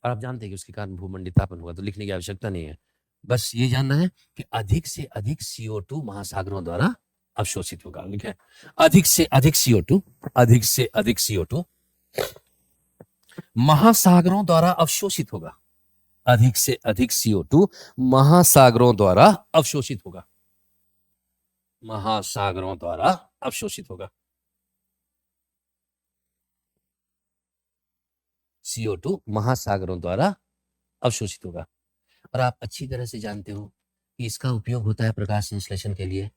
और आप जानते हैं कि उसके कारण भूमंडलीय तापन होगा, तो लिखने की आवश्यकता नहीं है, बस ये जानना है कि अधिक से अधिक CO2 महासागरों द्वारा अवशोषित होगा। लिखे, अधिक से अधिक CO2, अधिक से अधिक CO2 महासागरों द्वारा अवशोषित होगा। अधिक से अधिक CO2 महासागरों द्वारा अवशोषित होगा। महासागरों द्वारा अवशोषित होगा। CO2 महासागरों द्वारा अवशोषित होगा। और आप अच्छी तरह से जानते हो कि इसका उपयोग होता है प्रकाश संश्लेषण के लिए,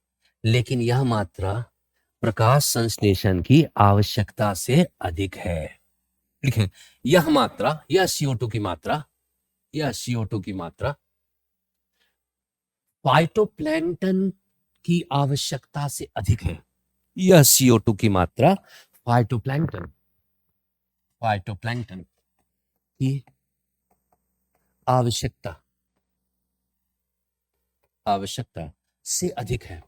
लेकिन यह मात्रा प्रकाश संश्लेषण की आवश्यकता से अधिक है। लिखें, यह मात्रा, यह CO2 की मात्रा, यह CO2 की मात्रा फाइटोप्लैंक्टन की आवश्यकता से अधिक है। यह CO2 की मात्रा फाइटोप्लैंक्टन की आवश्यकता से अधिक है।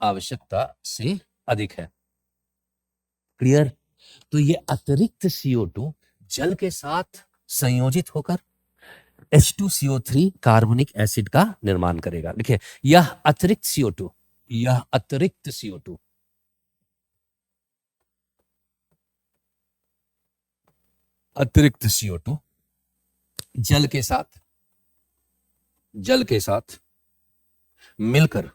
आवश्यकता से अधिक है। क्लियर? तो ये अतिरिक्त CO2 जल के साथ संयोजित होकर H2CO3 कार्बनिक एसिड का निर्माण करेगा। देखिए, यह अतिरिक्त CO2, यह अतिरिक्त CO2 अतिरिक्त CO2 जल के साथ मिलकर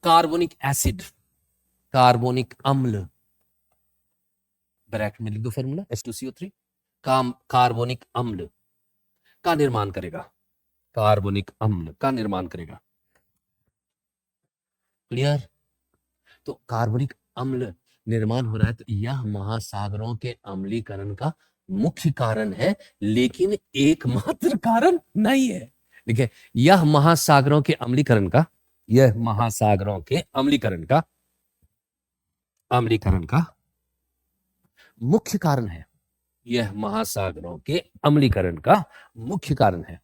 कार्बनिक एसिड, कार्बनिक अम्ल, ब्रैकेट में लिख दो फॉर्मूला H2CO3, कार्बनिक अम्ल का निर्माण करेगा। कार्बनिक अम्ल का निर्माण करेगा। क्लियर? तो कार्बनिक अम्ल निर्माण हो रहा है, तो यह महासागरों के अम्लीकरण का मुख्य कारण है, लेकिन एकमात्र कारण नहीं है। देखिए, यह महासागरों के अम्लीकरण का मुख्य कारण है। यह महासागरों के अम्लीकरण का मुख्य कारण है।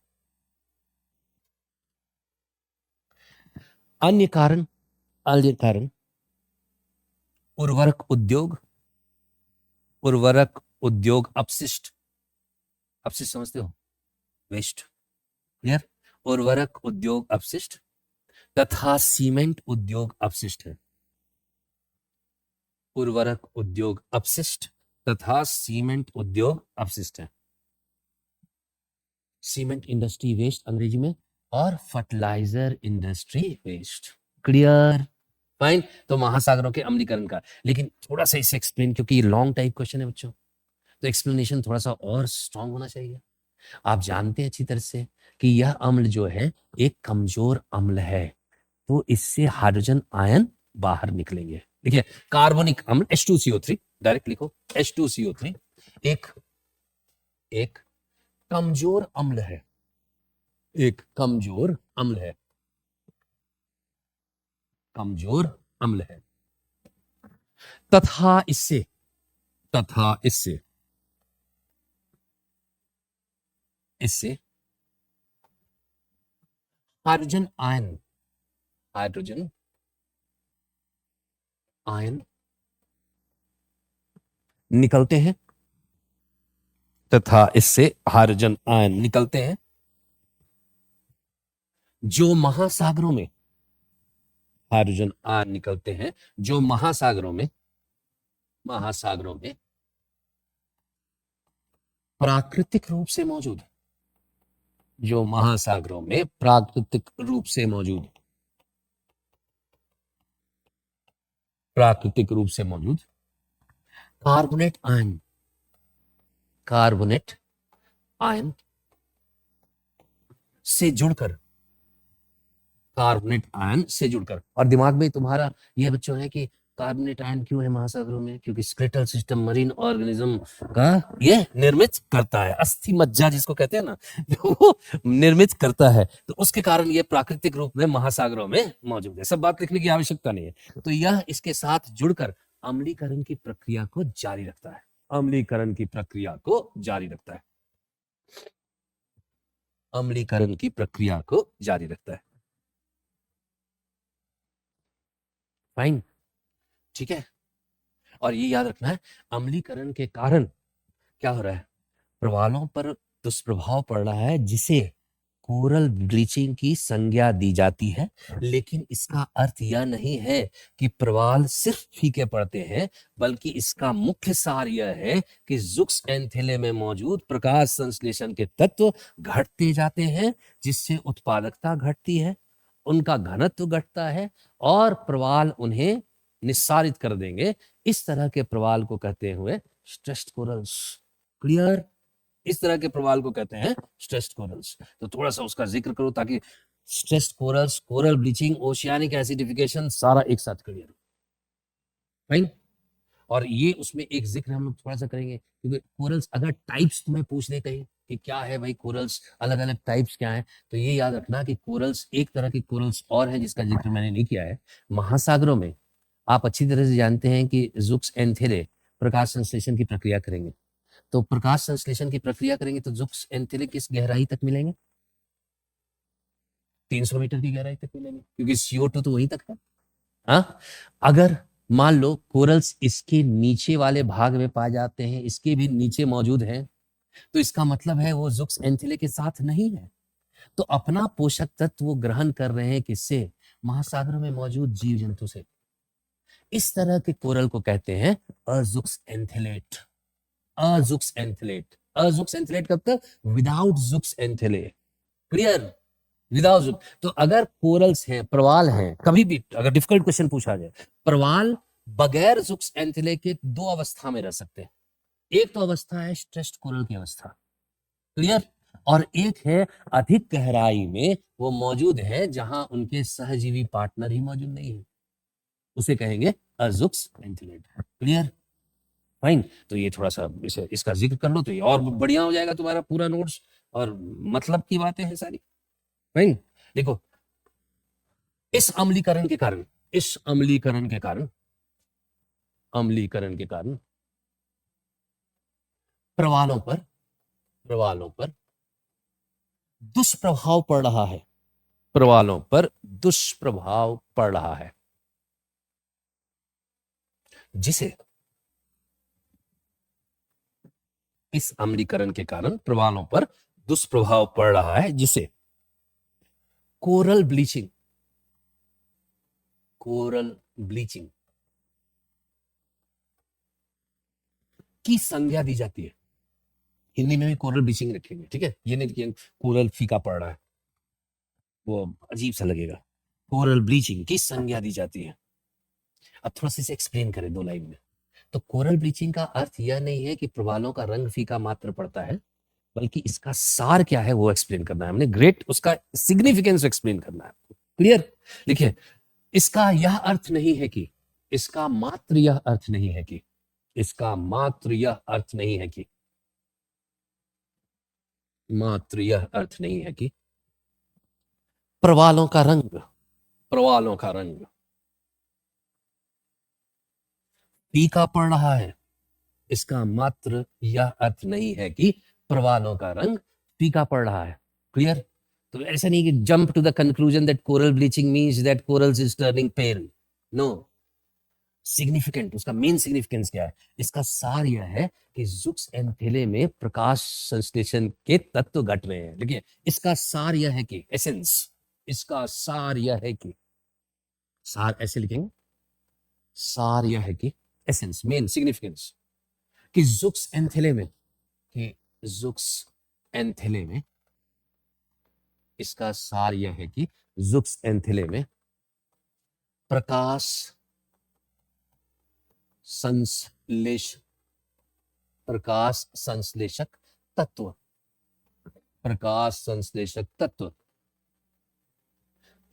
अन्य कारण उर्वरक उद्योग अपशिष्ट समझते हो? वेस्ट। क्लियर? उर्वरक उद्योग अपशिष्ट तथा सीमेंट उद्योग अपशिष्ट है। उर्वरक उद्योग अपशिष्ट तथा सीमेंट उद्योग अपशिष्ट है। सीमेंट इंडस्ट्री वेस्ट अंग्रेजी में, और fertiliser industry waste. Clear? Fine. तो महासागरों के अम्लीकरण का, लेकिन थोड़ा सा इसे एक्सप्लेन, क्योंकि ये लॉन्ग टाइप क्वेश्चन है बच्चों, तो एक्सप्लेनेशन थोड़ा सा और स्ट्रांग होना चाहिए। आप जानते हैं अच्छी तरह से कि यह अम्ल जो है एक कमजोर अम्ल है, तो इससे हाइड्रोजन आयन बाहर निकलेंगे। देखिए, कार्बनिक अम्ल H2CO3, डायरेक्ट लिखो H2CO3 एक कमजोर अम्ल है। एक कमजोर अम्ल है तथा इससे हाइड्रोजन आयन निकलते हैं, जो महासागरों में हाइड्रोजन आयन निकलते हैं, जो महासागरों में प्राकृतिक रूप से मौजूद है। जो महासागरों में प्राकृतिक रूप से मौजूद कार्बोनेट आयन से जुड़कर कार्बोनेट आयन से जुड़कर। और दिमाग में तुम्हारा यह बच्चों है कि कार्बोनेट आयन क्यों है महासागरों में? क्योंकि स्केलेटल सिस्टम मरीन ऑर्गेनिज्म का ये निर्मित करता है, अस्थि मज्जा जिसको कहते हैं ना, वो निर्मित करता है। तो उसके कारण ये प्राकृतिक रूप में महासागरों में मौजूद है। सब बात लिखने की आवश्यकता नहीं है। तो यह इसके साथ जुड़कर अम्लीकरण की प्रक्रिया को जारी रखता है, अम्लीकरण की प्रक्रिया को जारी रखता है, अम्लीकरण की प्रक्रिया को जारी रखता है। फाइन, ठीक है। और ये याद रखना है, अम्लीकरण के कारण क्या हो रहा है? प्रवालों पर दुष्प्रभाव पड़ रहा है, जिसे कोरल ब्लीचिंग की संज्ञा दी जाती है। लेकिन इसका अर्थ यह नहीं है कि प्रवाल सिर्फ फीके पड़ते हैं, बल्कि इसका मुख्य सार यह है कि जुक्स एंथेले में मौजूद प्रकाश संश्लेषण के तत्व घटते जाते हैं, जिससे उत्पादकता घटती है, उनका घनत्व घटता है और प्रवाल उन्हें निस्सारित कर देंगे। इस तरह के प्रवाल को कहते हुए स्ट्रेस्ड कोरल्स। क्लियर? इस तरह के प्रवाल को कहते हैं स्ट्रेस्ड कोरल्स। तो थोड़ा सा उसका जिक्र करो ताकि stressed corals, coral bleaching, oceanic acidification सारा एक साथ क्लियर हो। फाइन। और ये उसमें एक जिक्र हम लोग थोड़ा सा करेंगे, क्योंकि कोरल्स अगर टाइप्स तुम्हें पूछ ले कहीं कि क्या है भाई कोरल्स, अलग अलग टाइप्स क्या है, तो ये याद रखना कि कोरल्स, एक तरह की कोरल्स और है जिसका जिक्र मैंने नहीं किया है। महासागरों में आप अच्छी तरह से जानते हैं कि जुक्स एंथेले प्रकाश संश्लेषण की प्रक्रिया करेंगे। तो प्रकाश संश्लेषण की प्रक्रिया करेंगे तो जुक्स एंथेले किस गहराई तक मिलेंगे? 300 मीटर की गहराई तक मिलेंगे, क्योंकि CO2 तो वहीं तक है। हाँ, अगर मान लो कोरल्स इसके नीचे वाले भाग में पाए जाते हैं, इसके भी नीचे मौजूद हैं, तो इसका मतलब है वो जुक्स एंथेले के साथ नहीं है। तो अपना पोषक तत्व वो ग्रहण कर रहे हैं किससे? महासागरों में मौजूद जीव जंतु से। इस तरह के कोरल को कहते हैं अजुक्स एंथेलेट। अजुक्स एंथेलेट, अजुक्स एंथेलेट कब तक? Without zooxanthellae. Clear? Without zoox. तो अगर कोरल्स हैं, प्रवाल हैं, कभी भी अगर डिफिकल्ट क्वेश्चन पूछा जाए, प्रवाल बगैर जुक्स एंथेले के दो अवस्था में रह सकते हैं। एक तो अवस्था है स्ट्रेस्ड कोरल की अवस्था, क्लियर, और एक है अधिक गहराई में वो मौजूद है जहां उनके सहजीवी पार्टनर ही मौजूद नहीं है, उसे कहेंगे अजुक्स एंथेलेट। क्लियर? फाइन। तो ये थोड़ा सा इसका जिक्र कर लो तो ये और बढ़िया हो जाएगा तुम्हारा पूरा नोट्स, और मतलब की बातें हैं सारी। फाइन। देखो, इस अम्लीकरण के कारण, इस अम्लीकरण के कारण, अम्लीकरण के कारण प्रवालों पर दुष्प्रभाव पड़ रहा है, प्रवालों पर दुष्प्रभाव पड़ रहा है, जिसे, इस अम्लीकरण के कारण प्रवालों पर दुष्प्रभाव पड़ रहा है, जिसे कोरल ब्लीचिंग, कोरल ब्लीचिंग की संज्ञा दी जाती है। हिंदी में भी कोरल ब्लीचिंग रखेंगे, ठीक है? ये नहीं कि कोरल फीका पड़ रहा है, वो अजीब सा लगेगा। कोरल ब्लीचिंग की संज्ञा दी जाती है। अब थोड़ा सा इसे एक्सप्लेन करें 2 लाइन में। तो कोरल ब्लीचिंग का अर्थ यह नहीं है कि प्रवालों का रंग फीका मात्र पड़ता है, बल्कि इसका सार क्या है वो एक्सप्लेन करना है हमने। ग्रेट, उसका सिग्निफिकेंस एक्सप्लेन करना है। क्लियर? देखिए, इसका यह अर्थ नहीं है कि, इसका मात्र यह अर्थ नहीं है कि, इसका मात्र यह अर्थ नहीं है कि, मात्र यह अर्थ नहीं है कि प्रवालों का रंग, प्रवालों का रंग फीका पड़ रहा है। इसका मात्र यह अर्थ नहीं है कि प्रवालों का रंग फीका पड़ रहा है। क्लियर? तो ऐसा नहीं कि jump to the conclusion that coral bleaching means that corals is turning pale. No, significant, उसका मेन सिग्निफिकेंस क्या है? इसका सार यह है कि जुक्स एंथेले में प्रकाश संश्लेषण के तत्व घट रहे हैं। देखिए, इसका सार यह है कि, एसेंस, इसका सार यह है कि, सार ऐसे लिखेंगे, सार यह है कि, एसेंस, मेन सिग्निफिकेंस, कि जुक्स एंथेले में, कि जुक्स एंथेले में, इसका सार यह है कि जुक्स एंथेले में प्रकाश संश्लेष, प्रकाश संश्लेषक तत्व, प्रकाश संश्लेषक तत्व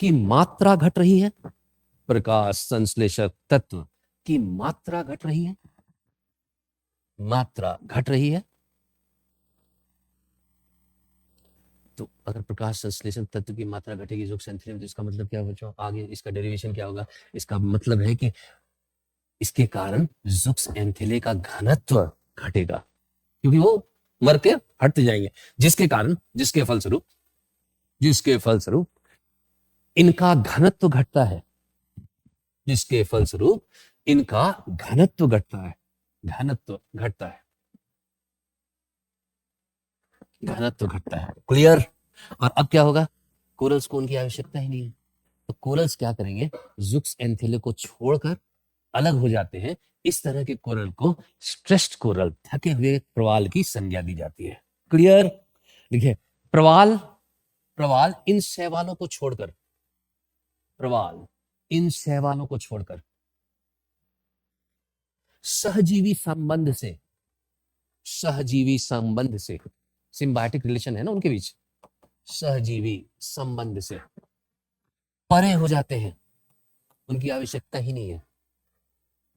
की मात्रा घट रही है, प्रकाश संश्लेषक तत्व की मात्रा घट रही है, मात्रा घट रही है। तो अगर प्रकाश संश्लेषण तत्व की मात्रा घटेगी ज़ुक्स एंथैल्पी, तो इसका मतलब क्या होगा बच्चों? आगे इसका डेरिवेशन क्या होगा? इसका मतलब है कि इसके कारण ज़ुक्स एंथैले का घनत्व घटेगा, क्योंकि वो मर के हटते जाएंगे, जिसके फलस्वरूप इनका घनत्व घटता है, जिसके फलस्वरूप इनका घनत्व घटता है, घनत्व घटता है, घनत्व घटता है। क्लियर? और अब क्या होगा? कोरल्स को उनकी आवश्यकता ही नहीं है, तो कोरल्स क्या करेंगे? ज़ुक्स एंथैले को छोड़कर अलग हो जाते हैं। इस तरह के कोरल को स्ट्रेस्ड कोरल, थके हुए प्रवाल की संज्ञा दी जाती है। क्लियर? देखिए, प्रवाल प्रवाल इन शैवालों को छोड़कर, प्रवाल इन शैवालों को छोड़कर सहजीवी संबंध से, सहजीवी संबंध से, सिम्बायोटिक रिलेशन है ना उनके बीच, सहजीवी संबंध से परे हो जाते हैं, उनकी आवश्यकता ही नहीं है,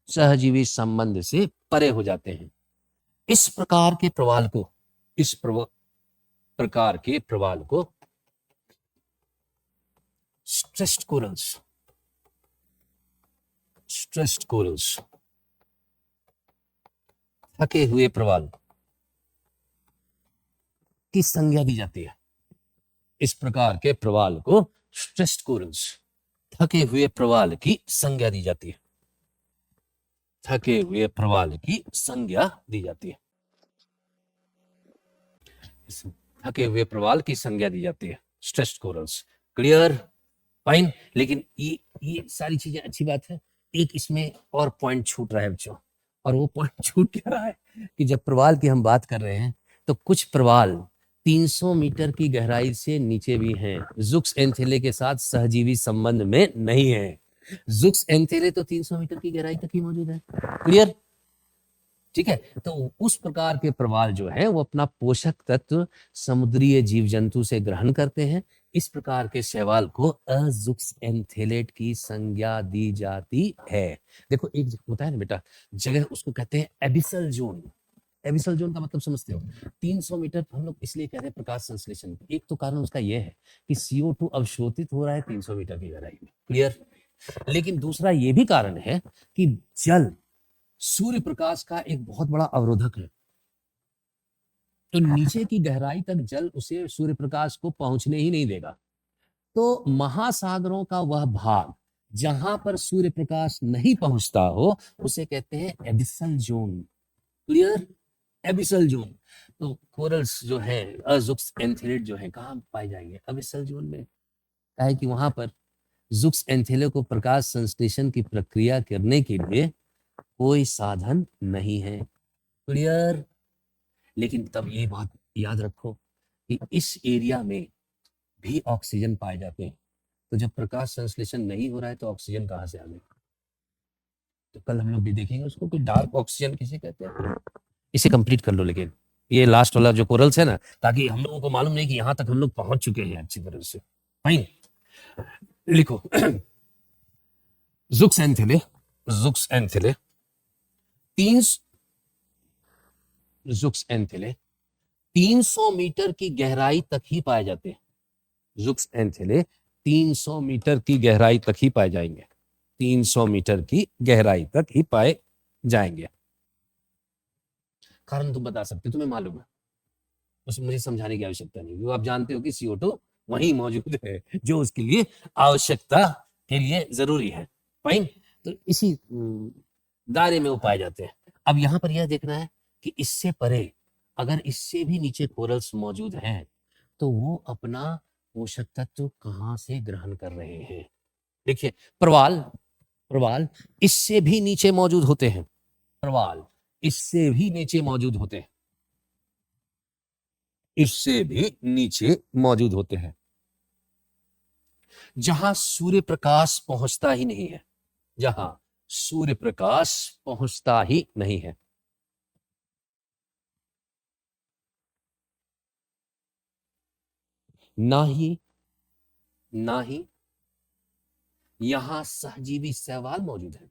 सहजीवी संबंध से परे हो जाते हैं। इस प्रकार के प्रवाल को, प्रकार के प्रवाल को स्ट्रेस्ड कोरल्स, स्ट्रेस्ड कोरल्स, थके हुए प्रवाल की संज्ञा दी जाती है। इस प्रकार के प्रवाल को स्ट्रेस्ड कोरल्स, थके हुए प्रवाल की संज्ञा दी जाती है, थके हुए प्रवाल की संज्ञा दी जाती है, थके हुए प्रवाल की संज्ञा दी जाती है, स्ट्रेस्ड कोरल्स। क्लियर? फाइन। लेकिन ये सारी चीजें अच्छी बात है, एक इसमें और पॉइंट छूट रहा है बच्चों, और वो पॉइंट छूट क्या रहा है कि जब प्रवाल की हम बात कर रहे हैं तो कुछ प्रवाल 300 मीटर की गहराई से नीचे भी हैं, ज़ुक्स एंथैले के साथ सहजीवी संबंध में नहीं है। ज़ुक्स एंथैले तो 300 मीटर की गहराई तक ही मौजूद है। क्लियर? ठीक है, तो उस प्रकार के प्रवाल जो है वो अपना पोषक तत्व समुद्रीय जीव जंतु से ग्रहण करते हैं। इस प्रकार के शैवाल को अज़ुक्स एंथैलेट की संज्ञा दी जाती है। देखो, एक होता है ना बेटा जगह, उसको कहते हैं एबिसल जोन। एबिसल जोन का मतलब समझते हो? 300 मीटर हम लोग इसलिए कह रहे हैं प्रकाश संश्लेषण, एक तो कारण उसका यह है कि CO2 अवशोषित हो रहा है 300 मीटर की गहराई में। क्लियर? लेकिन दूसरा ये भी कारण है कि जल सूर्य प्रकाश का एक बहुत बड़ा अवरोधक है, तो नीचे की गहराई तक जल उसे सूर्य प्रकाश को पहुंचने ही नहीं देगा। तो महासागरों का वह भाग जहां पर सूर्य प्रकाश नहीं पहुंचता हो उसे कहते हैं abyssal zone. Clear? Abyssal zone. तो कोरल्स जो है, अज़ुक्स एंथैलेट जो है, कहाँ पाए जाएंगे? एबिसल जोन में। क्या है कि वहां पर ज़ुक्स एंथैले को प्रकाश संश्लेषण की प्रक्रिया करने के लिए कोई साधन नहीं है। क्लियर? लेकिन तब ये बात याद रखो कि इस एरिया में भी ऑक्सीजन पाए जाते हैं, तो जब प्रकाश संश्लेषण नहीं हो रहा है तो ऑक्सीजन कहाँ से आ गई? तो कल हम लोग भी देखेंगे उसको कि डार्क ऑक्सीजन किसे कहते हैं। इसे कंप्लीट कर लो, लेकिन ये लास्ट वाला जो कोरल्स है ना, ताकि हम लोगों को मालूम नहीं कि यहां तक हम लोग पहुंच चुके हैं अच्छी तरह से। फाइन, लिखो। ज़ुक्स एंथैले, ज़ुक्स एंथैले ज़ुक्स एंथैले 300 मीटर की गहराई तक ही पाए जाते हैं। ज़ुक्स एंथैले 300 मीटर की गहराई तक ही पाए जाएंगे, 300 मीटर की गहराई तक ही पाए जाएंगे। कारण तुम बता सकते हो, तुम्हें मालूम है, उसमें मुझे समझाने की आवश्यकता नहीं, वो आप जानते हो कि CO2 वहीं मौजूद है जो उसके लिए आवश्यकता के लिए जरूरी है। फाइन, तो इसी दायरे में वो पाए जाते हैं। अब यहां पर यह देखना है कि इससे परे अगर इससे भी नीचे कोरल्स मौजूद हैं तो वो अपना पोषक तत्व कहां से ग्रहण कर रहे हैं? देखिए, प्रवाल प्रवाल इससे भी नीचे मौजूद होते हैं, प्रवाल इससे भी नीचे मौजूद होते हैं, इससे भी नीचे मौजूद होते हैं, जहां सूर्य प्रकाश पहुंचता ही नहीं है, जहां सूर्य प्रकाश पहुंचता ही नहीं है। ना ही यहां सहजीवी शैवाल मौजूद है,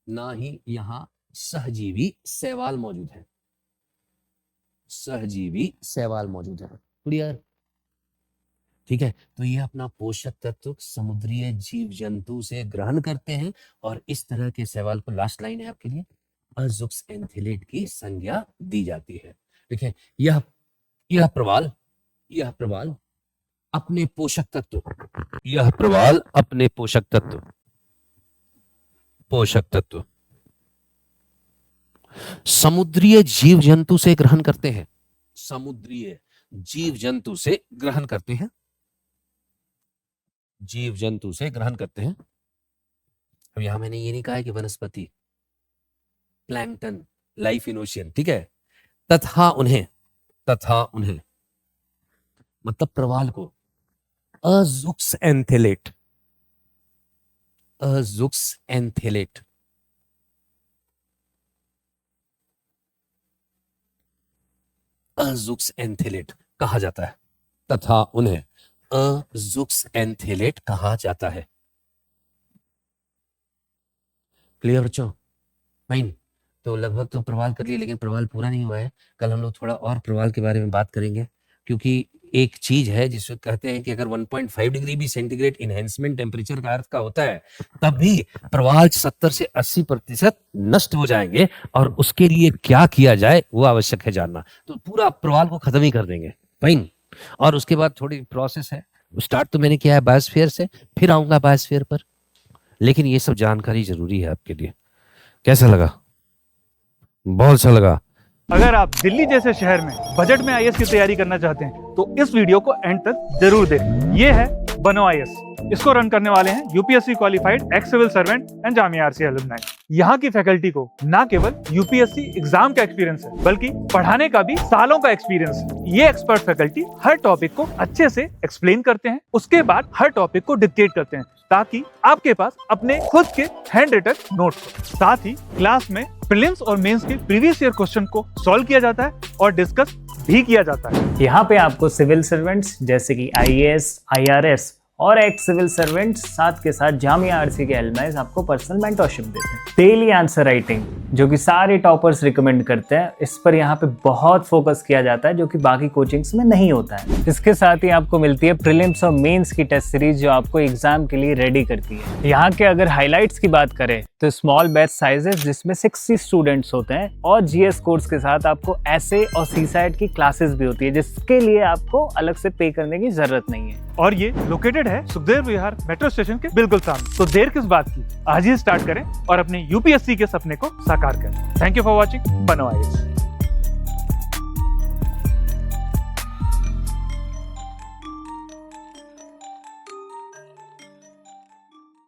ना ही यहां सहजीवी शैवाल मौजूद है। सहजीवी शैवाल मौजूद है। क्लियर? ठीक है, तो ये अपना पोषक तत्व समुद्रीय जीव जंतु से ग्रहण करते हैं और इस तरह के शैवाल को, लास्ट लाइन है आपके लिए, अजुक्स एंथेलेट की संज्ञा दी जाती है। देखिए यह प्रवाल अपने पोषक तत्व, यह प्रवाल अपने पोषक तत्व समुद्रीय जीव जंतु से ग्रहण करते हैं, समुद्रीय जीव जंतु से ग्रहण करते हैं, जीव जंतु से ग्रहण करते हैं। अब यहां मैंने ये नहीं कहा है कि वनस्पति, प्लैंकटन, लाइफ इन ओशियन, ठीक है, तथा उन्हें मतलब प्रवाल को अजुक्स एंथेलेट कहा जाता है, तथा उन्हें अजुक्स एंथेलेट कहा जाता है। क्लियर बच्चों? फाइन। तो लगभग तो प्रवाल कर लिए, लेकिन प्रवाल पूरा नहीं हुआ है। कल हम लोग थोड़ा और प्रवाल के बारे में बात करेंगे, क्योंकि एक चीज है जिसको कहते हैं कि अगर 1.5 डिग्री भी सेंटीग्रेड इनहेंसमेंट टेम्परेचर का अर्थ का होता है, तब भी प्रवाल 70 से 80% नष्ट हो जाएंगे, और उसके लिए क्या किया जाए वो आवश्यक है जानना। तो पूरा प्रवाल को खत्म ही कर देंगे। फाइन। और उसके बाद थोड़ी प्रोसेस है, स्टार्ट तो मैंने किया है बायोस्फीयर से, फिर आऊंगा बायोस्फीयर पर, लेकिन ये सब जानकारी जरूरी है आपके लिए। कैसा लगा? बहुत अच्छा लगा। अगर आप दिल्ली जैसे शहर में बजट में आईएएस की तैयारी करना चाहते हैं तो इस वीडियो को एंड तक जरूर देखें। ये है बनो आईएएस। इसको रन करने वाले हैं UPSC qualified ex civil servant and Jamia RCA alumni. यहाँ की फैकल्टी को ना केवल यूपीएससी एग्जाम का एक्सपीरियंस है, बल्कि पढ़ाने का भी सालों का एक्सपीरियंस है। ये एक्सपर्ट फैकल्टी हर टॉपिक को अच्छे से एक्सप्लेन करते हैं, उसके बाद हर टॉपिक को डिक्टेट करते हैं, ताकि आपके पास अपने खुद के हैंड रिटन नोट्स हो। साथ ही क्लास में प्रीलिम्स और मेंस के प्रीवियस ईयर क्वेश्चन को सॉल्व किया जाता है और डिस्कस भी किया जाता है। यहाँ पे आपको सिविल सर्वेंट्स जैसे कि आईएएस, आईआरएस और एक्स सिविल सर्वेंट्स साथ के साथ जामिया आरसी के एलुमनाई आपको पर्सनल मेंटरशिप देते हैं। डेली आंसर राइटिंग जो कि सारे टॉपर्स रिकमेंड करते हैं, इस पर यहाँ पे बहुत फोकस किया जाता है, जो कि बाकी कोचिंग्स में नहीं होता है। इसके साथ ही आपको मिलती है प्रीलिम्स और मेंस की टेस्ट सीरीज, जो आपको एग्जाम के लिए रेडी करती है। यहाँ के अगर हाईलाइट्स की बात करें तो स्मॉल बैच साइजेस जिसमें 60 स्टूडेंट्स होते हैं, और जीएस कोर्स के साथ आपको एसए और सीसाइट की क्लासेस भी होती है, जिसके लिए आपको अलग से पे करने की जरूरत नहीं है। और ये लोकेटेड है सुखदेव विहार मेट्रो स्टेशन के बिल्कुल सामने। तो देर किस बात की, आज ही स्टार्ट करें और अपने यूपीएससी के सपने को साकार करें। थैंक यू फॉर वॉचिंग बनो आईएएस।